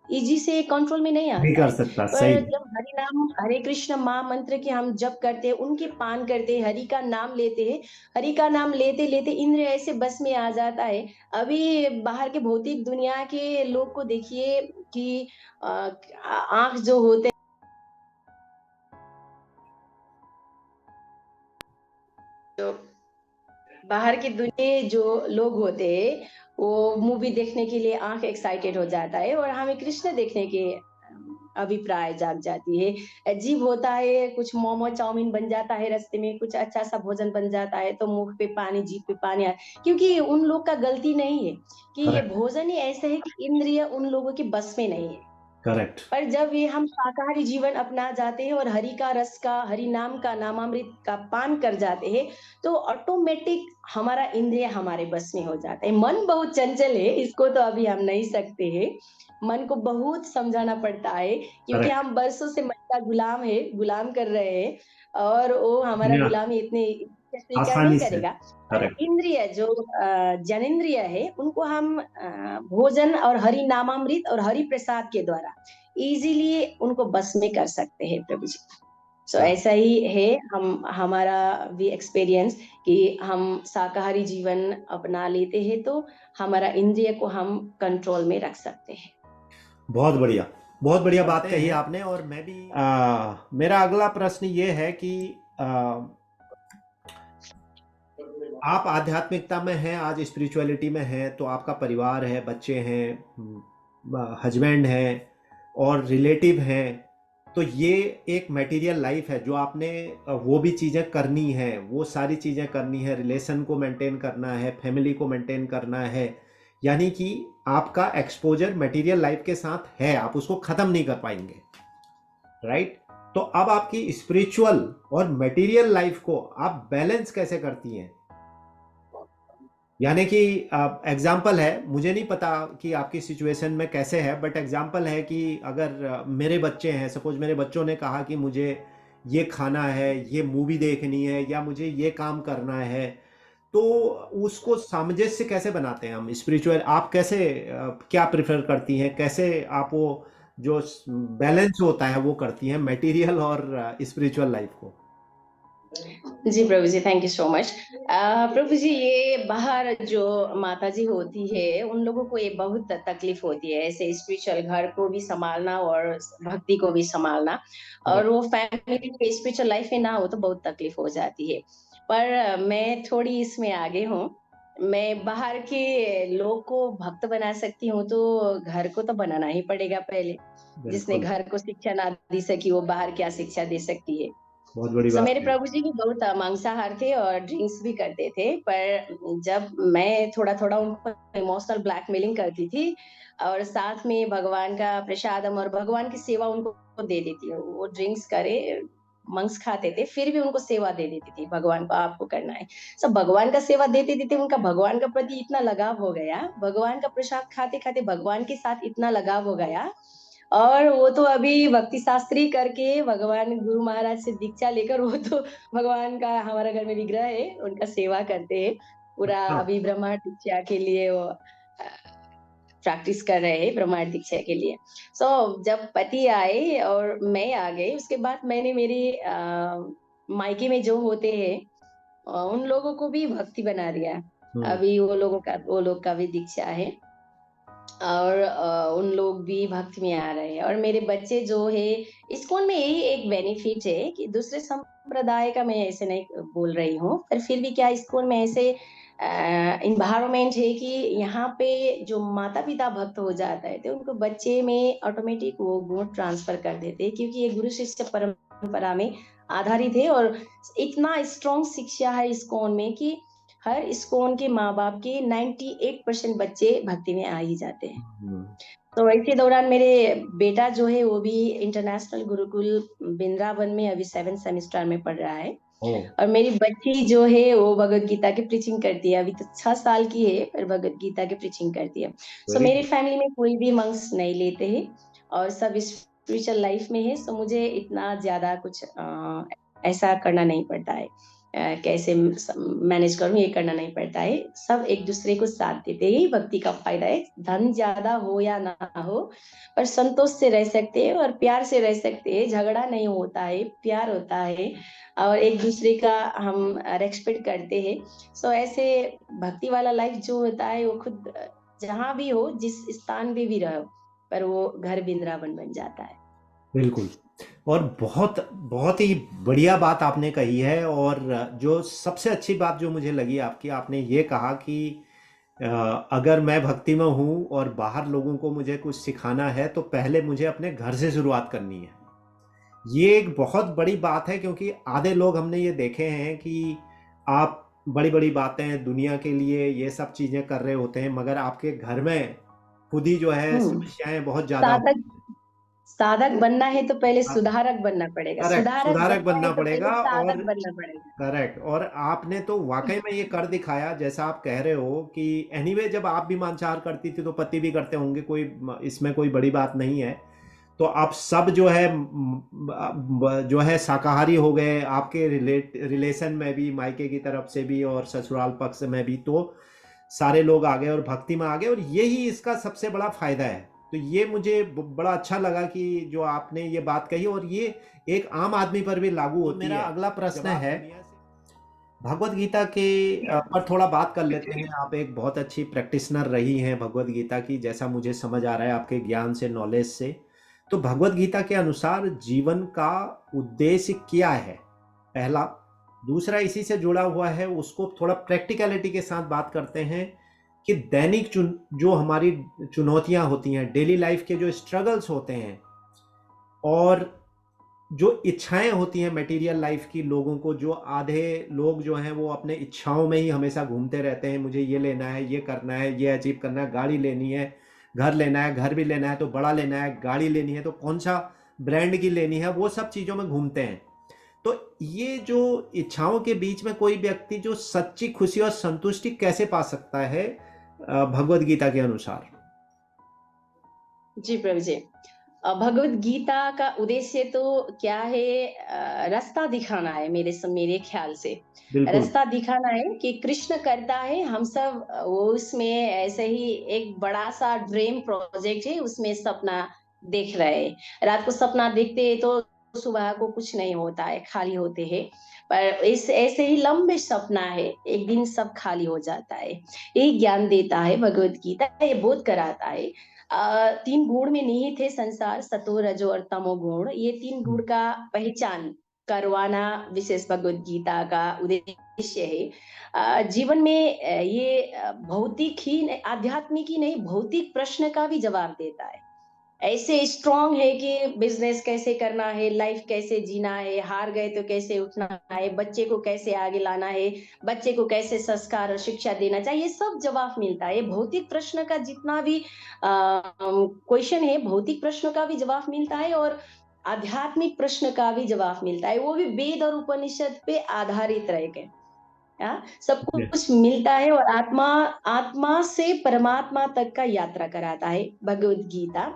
इजी से कंट्रोल में नहीं नहीं आता कर है। सकता, पर सही। जब हरि नाम हरे कृष्ण महामंत्र के हम जप करते हैं, उनके पान करते हैं, हरि का नाम लेते हैं, हरि का नाम लेते लेते इंद्रिय ऐसे बस में आ जाता है। अभी बाहर के भौतिक दुनिया के लोग को देखिए कि आंख जो होते बाहर की दुनिया जो लोग होते हैं, वो मूवी देखने के लिए आंख एक्साइटेड हो जाता है और हमें कृष्ण देखने के अभिप्राय जाग जाती है। अजीब होता है, कुछ मोमो चाउमीन बन जाता है रास्ते में, कुछ अच्छा सा भोजन बन जाता है तो मुंह पे पानी, जीभ पे पानी क्योंकि उन लोग का गलती नहीं है कि ये करेक्ट। भोजन ही ऐसे है कि इंद्रिय उन लोगों के बस में नहीं है। करेक्ट। पर जब ये हम शाकाहारी जीवन अपना जाते हैं और हरि का रस का, हरि नाम का, नामामृत का पान कर जाते हैं, तो ऑटोमेटिक हमारा इंद्रिय हमारे बस में हो जाता है। मन बहुत चंचल है, इसको तो अभी हम नहीं सकते हैं। मन को बहुत समझाना पड़ता है क्योंकि करेक्ट। हम बरसों से मन का गुलाम है, गुलाम कर रहे हैं, और वो हमारा या गुलामी इतने स्वीकार नहीं आसानी से। करेगा। पर करेक्ट। इंद्रिय जो जनेंद्रिय है, उनको हम भोजन और हरि नामामृत और हरि प्रसाद के द्वारा इजीली उनको बस में कर सकते हैं प्रभु जी। सो चलो, ऐसा ही है, हम हमारा भी एक्सपीरियंस कि हम शाकाहारी जीवन अपना लेते हैं तो हमारा इंद्रिय को हम कंट्रोल में रख सकते हैं। बहुत बढ़िया। बहुत बढ़िया बात कही आपने। और मैं भी मेरा अगला प्रश्न ये है कि आप आध्यात्मिकता में हैं, आज स्पिरिचुअलिटी में हैं, तो आपका परिवार है, बच्चे हैं, हस्बैंड हैं और रिलेटिव हैं। तो ये एक मटेरियल लाइफ है जो आपने वो भी चीज़ें करनी है, वो सारी चीज़ें करनी है, रिलेशन को मेंटेन करना है, फैमिली को मेंटेन करना है। यानी कि आपका एक्सपोजर मटेरियल लाइफ के साथ है, आप उसको ख़त्म नहीं कर पाएंगे, राइट? तो अब आपकी स्पिरिचुअल और मटेरियल लाइफ को आप बैलेंस कैसे करती हैं? यानी कि एग्जाम्पल है, मुझे नहीं पता कि आपकी सिचुएशन में कैसे है, बट एग्जाम्पल है कि अगर मेरे बच्चे हैं, सपोज मेरे बच्चों ने कहा कि मुझे ये खाना है, ये मूवी देखनी है, या मुझे ये काम करना है, तो उसको सामंजस्य कैसे बनाते हैं हम स्पिरिचुअल? आप कैसे क्या प्रेफर करती हैं, कैसे आप वो जो बैलेंस होता है वो करती हैं मटेरियल और स्पिरिचुअल लाइफ को? जी प्रभु जी, थैंक यू सो मच। प्रभु जी, ये बाहर जो माता जी होती है, उन लोगों को ये बहुत तकलीफ होती है, ऐसे स्पिरिचुअल घर को भी संभालना और भक्ति को भी संभालना, और करेक्ट। वो फैमिली के स्पिरिचुअल लाइफ में ना हो तो बहुत तकलीफ हो जाती है। पर मैं थोड़ी इसमें आगे हूँ। मैं बाहर के लोग को भक्त बना सकती हूँ तो घर को तो बनाना ही पड़ेगा पहले। जिसने बिल्कुल। घर को शिक्षा ना दी सकी, वो बाहर क्या शिक्षा दे सकती है। बहुत बड़ी सो बात मेरे है। प्रभु जी भी बहुत मांसाहार थे और ड्रिंक्स भी करते थे, पर जब मैं थोड़ा थोड़ा उनको इमोशनल ब्लैकमेलिंग करती थी और साथ में भगवान का प्रसादम और भगवान की सेवा उनको दे देती हूँ, वो ड्रिंक्स करे, मंग्स खाते थे, फिर भी उनको सेवा दे देती थी, भगवान को आपको करना है। सब भगवान का सेवा देते देते उनका भगवान का प्रति इतना लगाव हो गया, भगवान का प्रसाद खाते खाते भगवान के साथ इतना लगाव हो गया, और वो तो अभी भक्ति शास्त्री करके भगवान गुरु महाराज से दीक्षा लेकर वो तो भगवान का हमारा घर में विग्रह है, उनका सेवा करते हैं पूरा। अच्छा। अभी ब्रह्मा दीक्षा के लिए वो प्रैक्टिस कर रहे हैं, ब्रह्मांड दीक्षा के लिए। सो जब पति आए और मैं आ गई, उसके बाद मैंने मेरे मायके में जो होते हैं उन लोगों को भी भक्ति बना दिया। हम्म। अभी वो लोग का भी दीक्षा है, और उन लोग भी भक्ति में आ रहे हैं। और मेरे बच्चे जो है, इस्कॉन में यही एक बेनिफिट है कि दूसरे संप्रदाय का मैं ऐसे नहीं बोल रही हूँ, पर फिर भी क्या इस्कॉन में ऐसे इन्वायरमेंट है कि यहाँ पे जो माता पिता भक्त हो जाता है तो उनको बच्चे में ऑटोमेटिक वो गुण ट्रांसफर कर देते हैं, क्योंकि ये गुरु शिष्य परंपरा में आधारित है। और इतना स्ट्रॉन्ग शिक्षा है इस्कॉन में कि हर इस्कॉन के माँ बाप के 98% बच्चे भक्ति में आ ही जाते हैं। हम्म। तो इसी दौरान मेरे बेटा जो है वो भी इंटरनेशनल गुरुकुल वृंदावन में अभी 7th सेमेस्टर में पढ़ रहा है। ओ। और मेरी बच्ची जो है वो भगवत गीता की प्रीचिंग करती है, अभी तो 6 साल की है, पर भगवत गीता की प्रीचिंग करती है। सो वेरी मेरे गुड। फैमिली में कोई भी मंक्स नहीं लेते हैं, और सब स्पिरिचुअल लाइफ में है। सो मुझे इतना ज्यादा कुछ ऐसा करना नहीं पड़ता है, कैसे मैनेज करूं ये करना नहीं पड़ता है। सब एक दूसरे को साथ देते ही भक्ति का फायदा है। धन ज्यादा हो या ना हो, पर संतोष से रह सकते हैं और प्यार से रह सकते हैं। झगड़ा नहीं होता है, प्यार होता है, और एक दूसरे का हम रेस्पेक्ट करते हैं। सो ऐसे भक्ति वाला लाइफ जो होता है वो खुद जहाँ भी हो, जिस स्थान पे भी रहो, पर वो घर वृंदावन बन जाता है। बिल्कुल। और बहुत बहुत ही बढ़िया बात आपने कही है। और जो सबसे अच्छी बात जो मुझे लगी आपकी, आपने ये कहा कि अ, अगर मैं भक्ति में हूँ और बाहर लोगों को मुझे कुछ सिखाना है तो पहले मुझे अपने घर से शुरुआत करनी है। ये एक बहुत बड़ी बात है, क्योंकि आधे लोग हमने ये देखे हैं कि आप बड़ी बड़ी बातें दुनिया के लिए ये सब चीज़ें कर रहे होते हैं, मगर आपके घर में खुद ही जो है हम्म। समस्याएं बहुत ज़्यादा साधक होती साधक बनना है तो पहले हैं। सुधारक बनना पड़ेगा, करेक्ट, सुधारक सुधारक बनना बनना है तो पड़ेगा। पहले और साधक बनना पड़ेगा। करेक्ट, और आपने तो वाकई में ये कर दिखाया, जैसा आप कह रहे हो कि एनीवे जब आप भी मांसाहार करती थी तो पति भी करते होंगे, कोई इसमें कोई बड़ी बात नहीं है। तो आप सब जो है जो है शाकाहारी हो गए, आपके रिलेशन में भी, मायके की तरफ से भी और ससुराल पक्ष में भी, तो सारे लोग आ गए और भक्ति में आ गए, और यही इसका सबसे बड़ा फायदा है। तो ये मुझे बड़ा अच्छा लगा कि जो आपने ये बात कही, और ये एक आम आदमी पर भी लागू होती है। मेरा अगला प्रश्न है, भगवत गीता के पर थोड़ा बात कर लेते हैं। आप एक बहुत अच्छी प्रैक्टिशनर रही हैं भगवत गीता की, जैसा मुझे समझ आ रहा है आपके ज्ञान से, नॉलेज से। तो भगवत गीता के अनुसार जीवन का उद्देश्य क्या है, पहला। दूसरा इसी से जुड़ा हुआ है, उसको थोड़ा प्रैक्टिकलिटी के साथ बात करते हैं कि दैनिक जो हमारी चुनौतियां होती हैं, डेली लाइफ के जो स्ट्रगल्स होते हैं, और जो इच्छाएं होती हैं मटेरियल लाइफ की, लोगों को, जो आधे लोग जो हैं वो अपने इच्छाओं में ही हमेशा घूमते रहते हैं। मुझे ये लेना है, ये करना है, ये अचीव करना है, गाड़ी लेनी है, घर लेना है, घर भी लेना है तो बड़ा लेना है, गाड़ी लेनी है तो कौन सा ब्रांड की लेनी है, वो सब चीज़ों में घूमते हैं। तो ये जो इच्छाओं के बीच में कोई व्यक्ति जो सच्ची खुशी और संतुष्टि कैसे पा सकता है भगवत गीता के अनुसार? जी प्रभु जी, भगवत गीता का उद्देश्य तो क्या है? रास्ता दिखाना है, मेरे ख्याल से। बिल्कुल। रास्ता दिखाना है कि कृष्ण करता है, हम सब वो उसमें ऐसे ही एक बड़ा सा ड्रीम प्रोजेक्ट है, उसमें सपना देख रहे हैं। रात को सपना देखते हैं तो सुबह को कुछ नहीं होता है, खाली होते हैं। पर इस ऐसे ही लंबे सपना है, एक दिन सब खाली हो जाता है। यही ज्ञान देता है भगवत गीता, ये बोध कराता है। 3 गुण में निहित है संसार, सतो रजो और तमो गुण। ये 3 गुण का पहचान करवाना विशेष भगवत गीता का उद्देश्य है। जीवन में ये भौतिक ही आध्यात्मिक ही नहीं, भौतिक प्रश्न का भी जवाब देता है। ऐसे स्ट्रांग है कि बिजनेस कैसे करना है, लाइफ कैसे जीना है, हार गए तो कैसे उठना है, बच्चे को कैसे आगे लाना है, बच्चे को कैसे संस्कार और शिक्षा देना चाहिए, सब जवाब मिलता है। भौतिक प्रश्न का जितना भी क्वेश्चन है, भौतिक प्रश्न का भी जवाब मिलता है, और आध्यात्मिक प्रश्न का भी जवाब मिलता है, वो भी वेद और उपनिषद पे आधारित रह गए। सब कुछ मिलता है, और आत्मा आत्मा से परमात्मा तक का यात्रा कराता है भगवत गीता।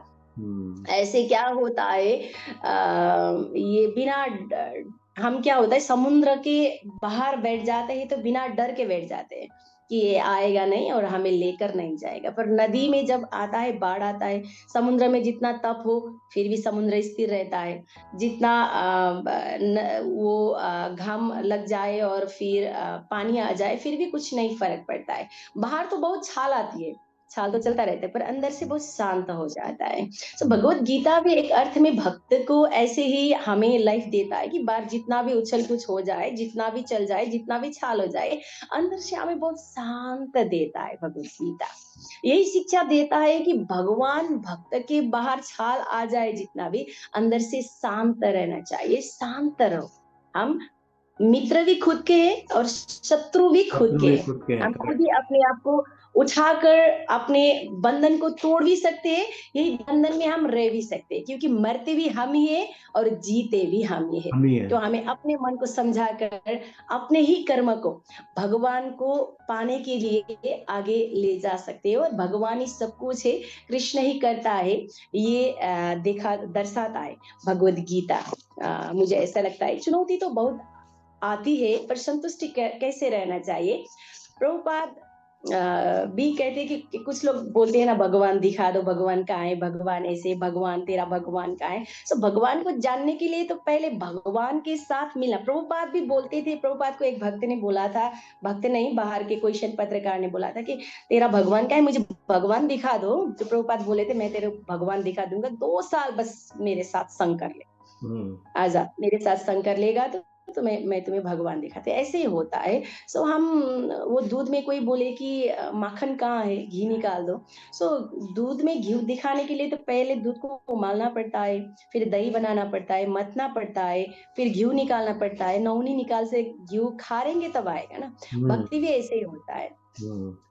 ऐसे क्या होता है, ये हम क्या होता है, समुद्र के बाहर बैठ जाते हैं तो बिना डर के बैठ जाते हैं। कि ये आएगा नहीं और हमें लेकर नहीं जाएगा। पर नदी में जब आता है, बाढ़ आता है, समुद्र में जितना तप हो, फिर भी समुद्र स्थिर रहता है। जितना घाम लग जाए और फिर पानी आ जाए, फिर भी कुछ नहीं फ़र्क पड़ता है। बाहर तो बहुत छाल आती है, छाल तो चलता रहता है, पर अंदर से बहुत शांत हो जाता है। भगवत गीता भी एक अर्थ में भक्त को ऐसे ही हमें लाइफ देता है कि बाहर जितना भी उछल-कूच हो जाए, जितना भी चल जाए, जितना भी छाल हो जाए, अंदर से हमें बहुत शांत देता है भगवत गीता। यही शिक्षा देता है कि भगवान भक्त के बाहर छाल आ जाए जितना भी, अंदर से शांत रहना चाहिए, शांत रहो। हम मित्र भी खुद के हैं और शत्रु भी खुद शत्रु के भी हैं। खुद के हैं, हम खुद करेक्ट। ही अपने आप को उठाकर अपने बंधन को तोड़ भी सकते हैं, यही बंधन में हम रह भी सकते हैं, क्योंकि मरते भी हम ही हैं और जीते भी हम ही हैं। हम ही हैं। तो हमें अपने मन को समझाकर अपने ही कर्म को भगवान को पाने के लिए आगे ले जा सकते हैं, और भगवान ही सब कुछ है, कृष्ण ही करता है, ये देखा दर्शाता है भगवत गीता। मुझे ऐसा लगता है चुनौती तो बहुत आती है, पर संतुष्टि कैसे रहना चाहिए। प्रभुपाद भी कहते हैं कि कुछ लोग बोलते हैं ना, भगवान दिखा दो, भगवान कहाँ है, भगवान ऐसे, भगवान तेरा भगवान कहाँ है। सो भगवान को जानने के लिए तो पहले भगवान के साथ मिलना। प्रभुपाद भी बोलते थे, प्रभुपाद को एक भक्त ने बोला था, भक्त नहीं, बाहर के कोई पत्रकार ने बोला था कि तेरा भगवान क्या है, मुझे भगवान दिखा दो। तो प्रभुपाद बोले थे, मैं तेरे भगवान दिखा दूंगा, 2 साल बस मेरे साथ संग कर ले, आजा मेरे साथ संग कर लेगा तो मैं तुम्हें भगवान दिखाते। ऐसे ही होता है। सो हम, वो दूध में कोई बोले कि माखन कहाँ है, घी निकाल दो। सो दूध में घी दिखाने के लिए तो पहले दूध को उबालना पड़ता है, फिर दही बनाना पड़ता है, मथना पड़ता है, फिर घी निकालना पड़ता है, नौनी निकाल से घी खारेंगे तब आएगा ना। भक्ति भी ऐसे ही होता है।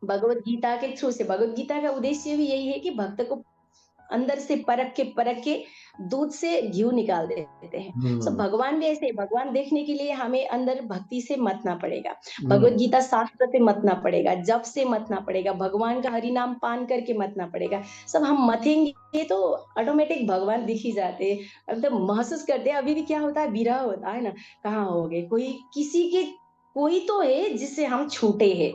भगवत गीता के थ्रू से, भगवत गीता का उद्देश्य भी यही है कि भक्त को अंदर से परख के दूध से घी निकाल देते हैं। सो भगवान भी ऐसे, भगवान देखने के लिए हमें अंदर भक्ति से मतना पड़ेगा, भगवत गीता शास्त्र से मतना पड़ेगा, जप से मतना पड़ेगा, भगवान का हरि नाम पान करके मतना पड़ेगा। सब हम मथेंगे तो ऑटोमेटिक भगवान दिख ही जाते हैं, मतलब महसूस करते हैं। अभी भी क्या होता है, विरह होता है ना, कहाँ हो गए, कोई किसी के, कोई तो है जिससे हम छूटे हैं,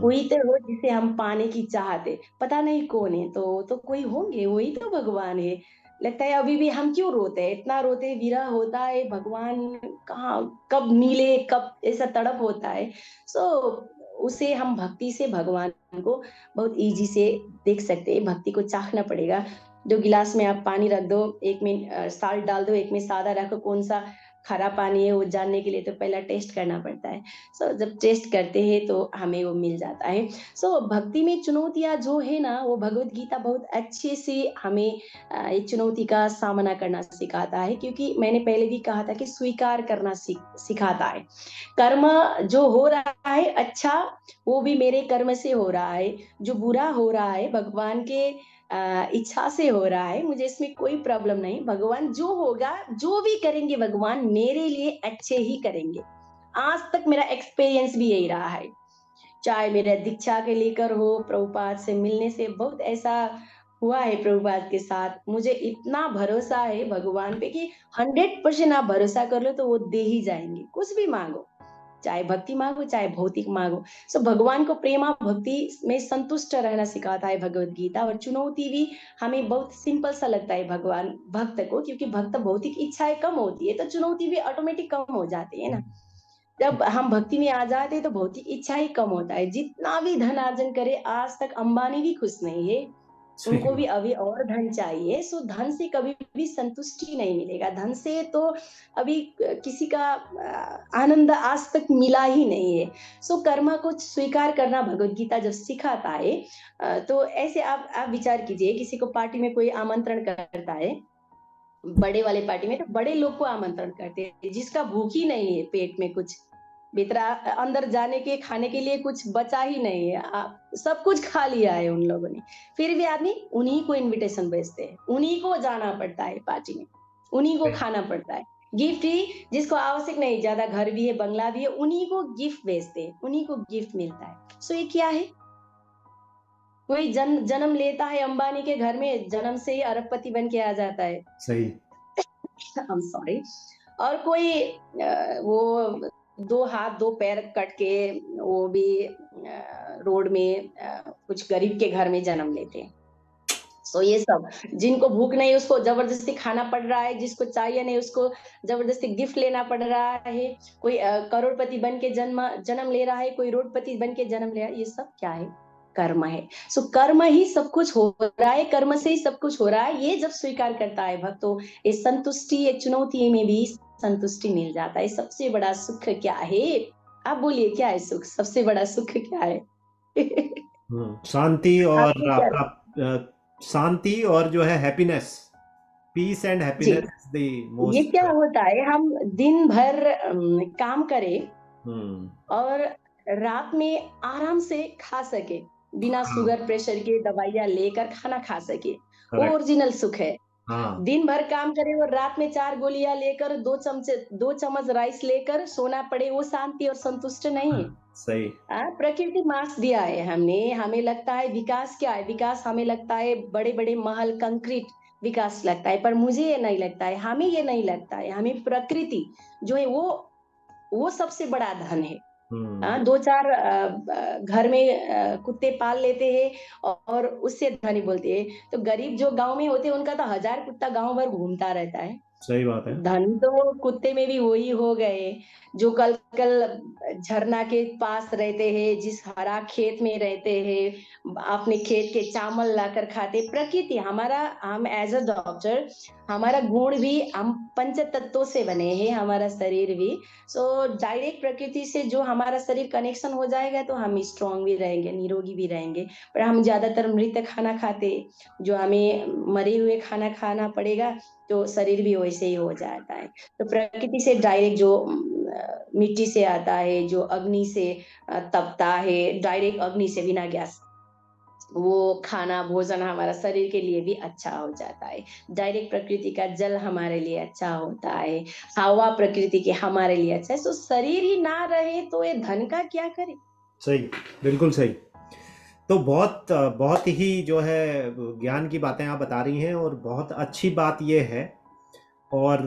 कोई तो हो जिसे हम पाने की चाहते, पता नहीं कौन है, तो कोई होंगे, वही तो भगवान है। लगता है अभी भी हम क्यों रोते हैं, इतना रोते हैं, विरह होता है, भगवान कहाँ, कब मिले, कब, ऐसा तड़प होता है। सो उसे हम भक्ति से भगवान को बहुत इजी से देख सकते हैं। भक्ति को चाखना पड़ेगा। जो गिलास में आप पानी रख दो, एक में साल्ट डाल दो, एक में सादा रखो, कौन सा खरा पानी है वो जानने के लिए तो पहला टेस्ट करना पड़ता है। सो जब टेस्ट करते हैं तो हमें वो मिल जाता है। सो भक्ति में चुनौतियाँ जो है ना, वो भगवत गीता बहुत अच्छे से हमें एक चुनौती का सामना करना सिखाता है, क्योंकि मैंने पहले भी कहा था कि स्वीकार करना सिखाता है। कर्म जो हो रहा है अच्छा, वो भी मेरे कर्म से हो रहा है, जो बुरा हो रहा है भगवान के इच्छा से हो रहा है, मुझे इसमें कोई प्रॉब्लम नहीं। भगवान जो होगा, जो भी करेंगे भगवान मेरे लिए अच्छे ही करेंगे। आज तक मेरा एक्सपीरियंस भी यही रहा है, चाहे मेरा दीक्षा के लेकर हो, प्रभुपाद से मिलने से बहुत ऐसा हुआ है। प्रभुपाद के साथ मुझे इतना भरोसा है भगवान पे कि 100% आप भरोसा कर लो तो वो दे ही जाएंगे, कुछ भी मांगो, चाहे भक्ति मांगो चाहे भौतिक मांगो। सो भगवान को प्रेमा भक्ति में संतुष्ट रहना सिखाता है भगवत गीता। और चुनौती भी हमें बहुत सिंपल सा लगता है भगवान भक्त को, क्योंकि भक्त भौतिक इच्छाएं कम होती है तो चुनौती भी ऑटोमेटिक कम हो जाती है ना। जब हम भक्ति में आ जाते हैं तो भौतिक इच्छा ही कम होता है। जितना भी धन अर्जन करे, आज तक अंबानी भी खुश नहीं है, उनको भी अभी और धन चाहिए। सो धन से कभी भी संतुष्टि नहीं मिलेगा, धन से तो अभी किसी का आनंद आज तक मिला ही नहीं है। सो कर्म को स्वीकार करना भगवत गीता जब सिखाता है, तो ऐसे आप विचार कीजिए, किसी को पार्टी में कोई आमंत्रण करता है, बड़े वाले पार्टी में तो बड़े लोग को आमंत्रण करते हैं, जिसका भूख ही नहीं है, पेट में कुछ भीतर अंदर जाने के खाने के लिए कुछ बचा ही नहीं है, सब कुछ खा लिया है उन लोगों ने, फिर भी आदमी उन्हीं को इनविटेशन भेजते हैं, उन्हीं को जाना पड़ता है पार्टी में, उन्हीं को खाना पड़ता है। गिफ्ट ही जिसको आवश्यक नहीं, ज्यादा घर भी है, बंगला भी है, उन्हीं को गिफ्ट भेजते हैं, उन्हीं को गिफ्ट मिलता है। सो ये क्या है, कोई जन्म लेता है अंबानी के घर में, जन्म से ही अरबपति बन के आ जाता है। सही। I'm sorry। और कोई वो 2 हाथ 2 पैर कट के वो भी रोड में कुछ गरीब के घर में जन्म लेते हैं। सो ये सब जिनको भूख नहीं उसको जबरदस्ती खाना पड़ रहा है, जिसको चाहिए नहीं उसको जबरदस्ती गिफ्ट लेना पड़ रहा है, कोई करोड़पति बन के जन्म ले रहा है, कोई रोडपति बन के जन्म ले रहा है, ये सब क्या है? कर्म है। सो कर्म ही सब कुछ हो रहा है, कर्म से ही सब कुछ हो रहा है। ये जब स्वीकार करता है भक्त तो ये संतुष्टि, ये चुनौती में भी संतुष्टि मिल जाता है। सबसे बड़ा सुख क्या है? आप बोलिए क्या है सुख? सबसे बड़ा सुख क्या है? शांति और आपको क्या? आपका शांति और जो है हैप्पीनेस, पीस एंड जी। हैप्पीनेस इज द ये मोस्ट। क्या होता है हम दिन भर काम करें हम्म। और रात में आराम से खा सके, बिना हाँ। शुगर प्रेशर के दवाइयाँ लेकर खाना खा सके, वो करेक्ट। ओरिजिनल सुख है। हाँ। दिन भर काम करे और रात में 4 गोलियां लेकर 2 चम्मच राइस लेकर सोना पड़े, वो शांति और संतुष्ट नहीं है। सही। प्रकृति मार्क्स दिया है हमने, हमें लगता है विकास क्या है? विकास हमें लगता है बड़े-बड़े महल, कंक्रीट विकास लगता है, पर मुझे ये नहीं लगता है, हमें ये नहीं लगता है, हमें प्रकृति जो है वो सबसे बड़ा धन है। हम्म। 2-4 घर में कुत्ते पाल लेते हैं और उससे धनी बोलते हैं। तो गरीब जो गाँव में होते हैं उनका तो 1000 कुत्ता गाँव भर घूमता रहता है। सही बात है। धन तो कुत्ते में भी वही हो गए, जो कल-कल झरना के पास रहते हैं, जिस हरा खेत में रहते हैं, अपने खेत के चावल लाकर खाते। प्रकृति हमारा, हम एज़ अ डॉक्टर, हमारा गुण भी हम पंच तत्वों से बने हैं, हमारा शरीर भी। सो डायरेक्ट प्रकृति से जो हमारा शरीर कनेक्शन हो जाएगा तो हम स्ट्रॉन्ग भी रहेंगे, निरोगी भी रहेंगे। पर हम ज़्यादातर मृत खाना खाते, जो हमें मरे हुए खाना खाना पड़ेगा तो शरीर भी वैसे ही हो जाता है। तो प्रकृति से डायरेक्ट जो मिट्टी से आता है, जो अग्नि से तपता है, डायरेक्ट अग्नि से बिना गैस, वो खाना, भोजन हमारा शरीर के लिए भी अच्छा हो जाता है। डायरेक्ट प्रकृति का जल हमारे लिए अच्छा होता है, हवा प्रकृति की हमारे लिए अच्छा है। सो शरीर ही ना रहे तो ये धन का क्या करे? सही। बिल्कुल सही। तो बहुत बहुत ही जो है ज्ञान की बातें आप बता रही हैं और बहुत अच्छी बात ये है। और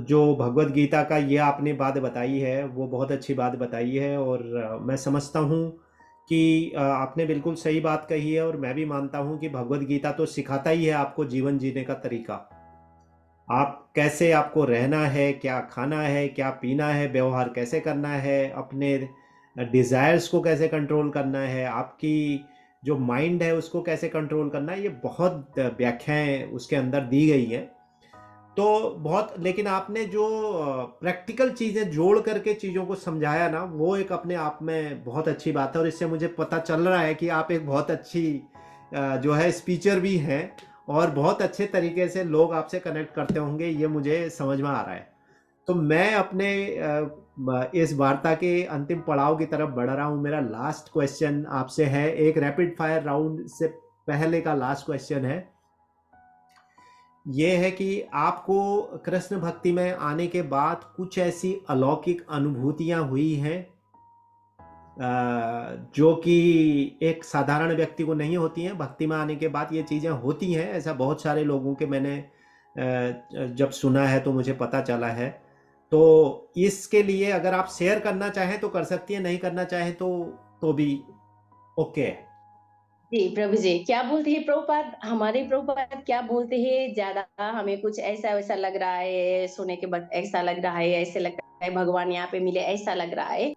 जो भगवत गीता का ये आपने बात बताई है वो बहुत अच्छी बात बताई है। और मैं समझता हूँ कि आपने बिल्कुल सही बात कही है। और मैं भी मानता हूँ कि भगवत गीता तो सिखाता ही है आपको जीवन जीने का तरीका। आप कैसे, आपको रहना है, क्या खाना है, क्या पीना है, व्यवहार कैसे करना है, अपने डिज़ायर्स को कैसे कंट्रोल करना है, आपकी जो माइंड है उसको कैसे कंट्रोल करना है, ये बहुत व्याख्याएं उसके अंदर दी गई हैं। तो बहुत, लेकिन आपने जो प्रैक्टिकल चीज़ें जोड़ करके चीज़ों को समझाया ना, वो एक अपने आप में बहुत अच्छी बात है। और इससे मुझे पता चल रहा है कि आप एक बहुत अच्छी जो है स्पीचर भी हैं और बहुत अच्छे तरीके से लोग आपसे कनेक्ट करते होंगे, ये मुझे समझ में आ रहा है। तो मैं अपने इस वार्ता के अंतिम पड़ाव की तरफ बढ़ रहा हूँ। मेरा लास्ट क्वेश्चन आपसे है, एक रैपिड फायर राउंड से पहले का लास्ट क्वेश्चन है। ये है कि आपको कृष्ण भक्ति में आने के बाद कुछ ऐसी अलौकिक अनुभूतियां हुई हैं जो कि एक साधारण व्यक्ति को नहीं होती हैं। भक्ति में आने के बाद ये चीज़ें होती हैं, ऐसा बहुत सारे लोगों के मैंने जब सुना है तो मुझे पता चला है। तो इसके लिए अगर आप शेयर करना चाहें तो कर सकती हैं, नहीं करना चाहें तो भी ओके है। जी, प्रभु जी, क्या बोलते हैं प्रभुपाद? हमारे प्रभुपाद क्या बोलते हैं? ज़्यादा हमें कुछ ऐसा-वैसा लग रहा है, सोने के बाद ऐसा लग रहा है, ऐसे लगता है भगवान यहाँ पे मिले, ऐसा लग रहा है।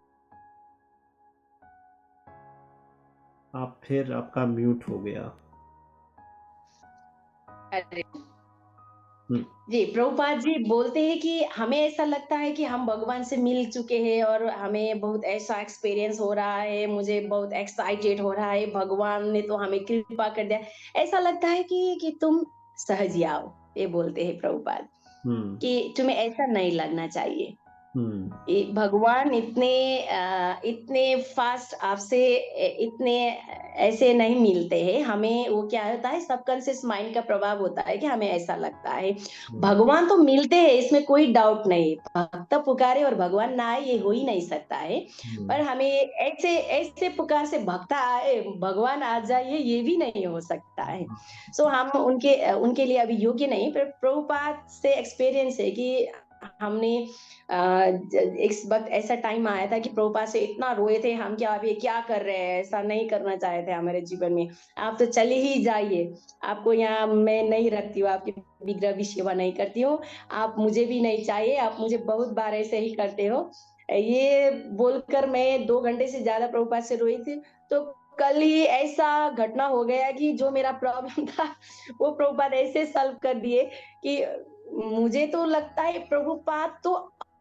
आप फिर आपका म्यूट हो गया। अरे! हम्म। जी, प्रभुपाद जी बोलते हैं कि हमें ऐसा लगता है कि हम भगवान से मिल चुके हैं और हमें बहुत ऐसा एक्सपीरियंस हो रहा है, मुझे बहुत एक्साइटेड हो रहा है, भगवान ने तो हमें कृपा कर दिया। ऐसा लगता है कि तुम सहज ही आओ, ये बोलते हैं प्रभुपाद, हम्म। कि तुम्हें ऐसा नहीं लगना चाहिए। हम्म। भगवान इतने फास्ट आपसे इतने ऐसे नहीं मिलते हैं। हमें वो क्या होता है, सबकॉन्शियस माइंड का प्रभाव होता है कि हमें ऐसा लगता है। हम्म। भगवान तो मिलते हैं, इसमें कोई डाउट नहीं। भक्त पुकारे और भगवान ना आए, ये हो ही नहीं सकता है। हम्म। पर हमें ऐसे ऐसे पुकार से भक्त आए, भगवान आ जाइए, ये भी नहीं हो सकता है। सो हम उनके उनके लिए अभी योग्य नहीं। पर प्रभुपाद से एक्सपीरियंस है कि हमने एक वक़्त ऐसा टाइम आया था कि प्रभुपाद से इतना रोए थे हम कि आप ये क्या कर रहे हैं? ऐसा नहीं करना चाहे थे हमारे जीवन में। आप तो चले ही जाइए, आपको यहाँ मैं नहीं रखती हूँ, आपकी विग्रह की सेवा नहीं करती हूँ, आप मुझे भी नहीं चाहिए, आप मुझे बहुत बार ऐसे ही करते हो। ये बोलकर मैं 2 घंटे से ज़्यादा प्रभुपाद से रोई थी। तो कल ही ऐसा घटना हो गया कि जो मेरा प्रॉब्लम था वो प्रभुपाद ऐसे सॉल्व कर दिए कि मुझे तो लगता है प्रभुपाद तो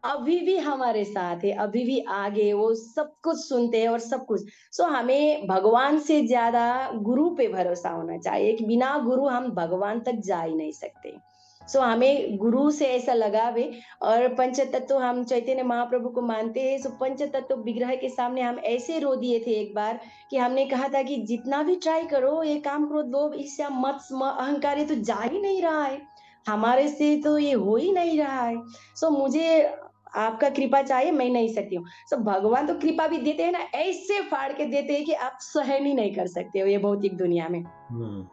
अभी भी हमारे साथ है, अभी भी आगे वो सब कुछ सुनते हैं और सब कुछ। सो हमें भगवान से ज़्यादा गुरु पे भरोसा होना चाहिए कि बिना गुरु हम भगवान तक जा ही नहीं सकते। सो हमें गुरु से ऐसा लगाव है। और पंचतत्व हम चैतन्य महाप्रभु को मानते हैं, सो पंचतत्व विग्रह के सामने हम ऐसे रो दिए थे एक बार कि हमने कहा था कि जितना भी ट्राई करो, ये काम, क्रोध, लोभ, ईर्ष्या, मत्सर, अहंकार, ये तो जा ही नहीं रहा है। हमारे से तो ये हो ही नहीं रहा है। सो मुझे आपका कृपा चाहिए, मैं नहीं सकती हूँ। सो भगवान तो कृपा भी देते हैं ना, ऐसे फाड़ के देते हैं कि आप सहन ही नहीं कर सकते हो ये भौतिक दुनिया में। हम्म।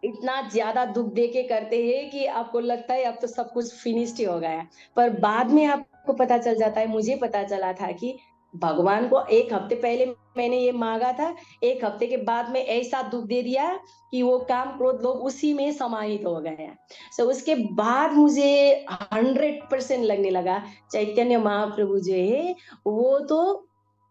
इतना ज़्यादा दुःख दे के करते हैं कि आपको लगता है अब तो सब कुछ फिनिश्ड ही हो गया है। पर बाद में आपको पता चल जाता है, मुझे पता चला था कि भगवान को 1 हफ्ते पहले मैंने ये माँगा था, 1 हफ्ते के बाद में ऐसा दुःख दे दिया कि वो काम, क्रोध, लोभ उसी में समाहित हो गया। सो उसके बाद मुझे 100% लगने लगा चैतन्य महाप्रभु जो है, वो तो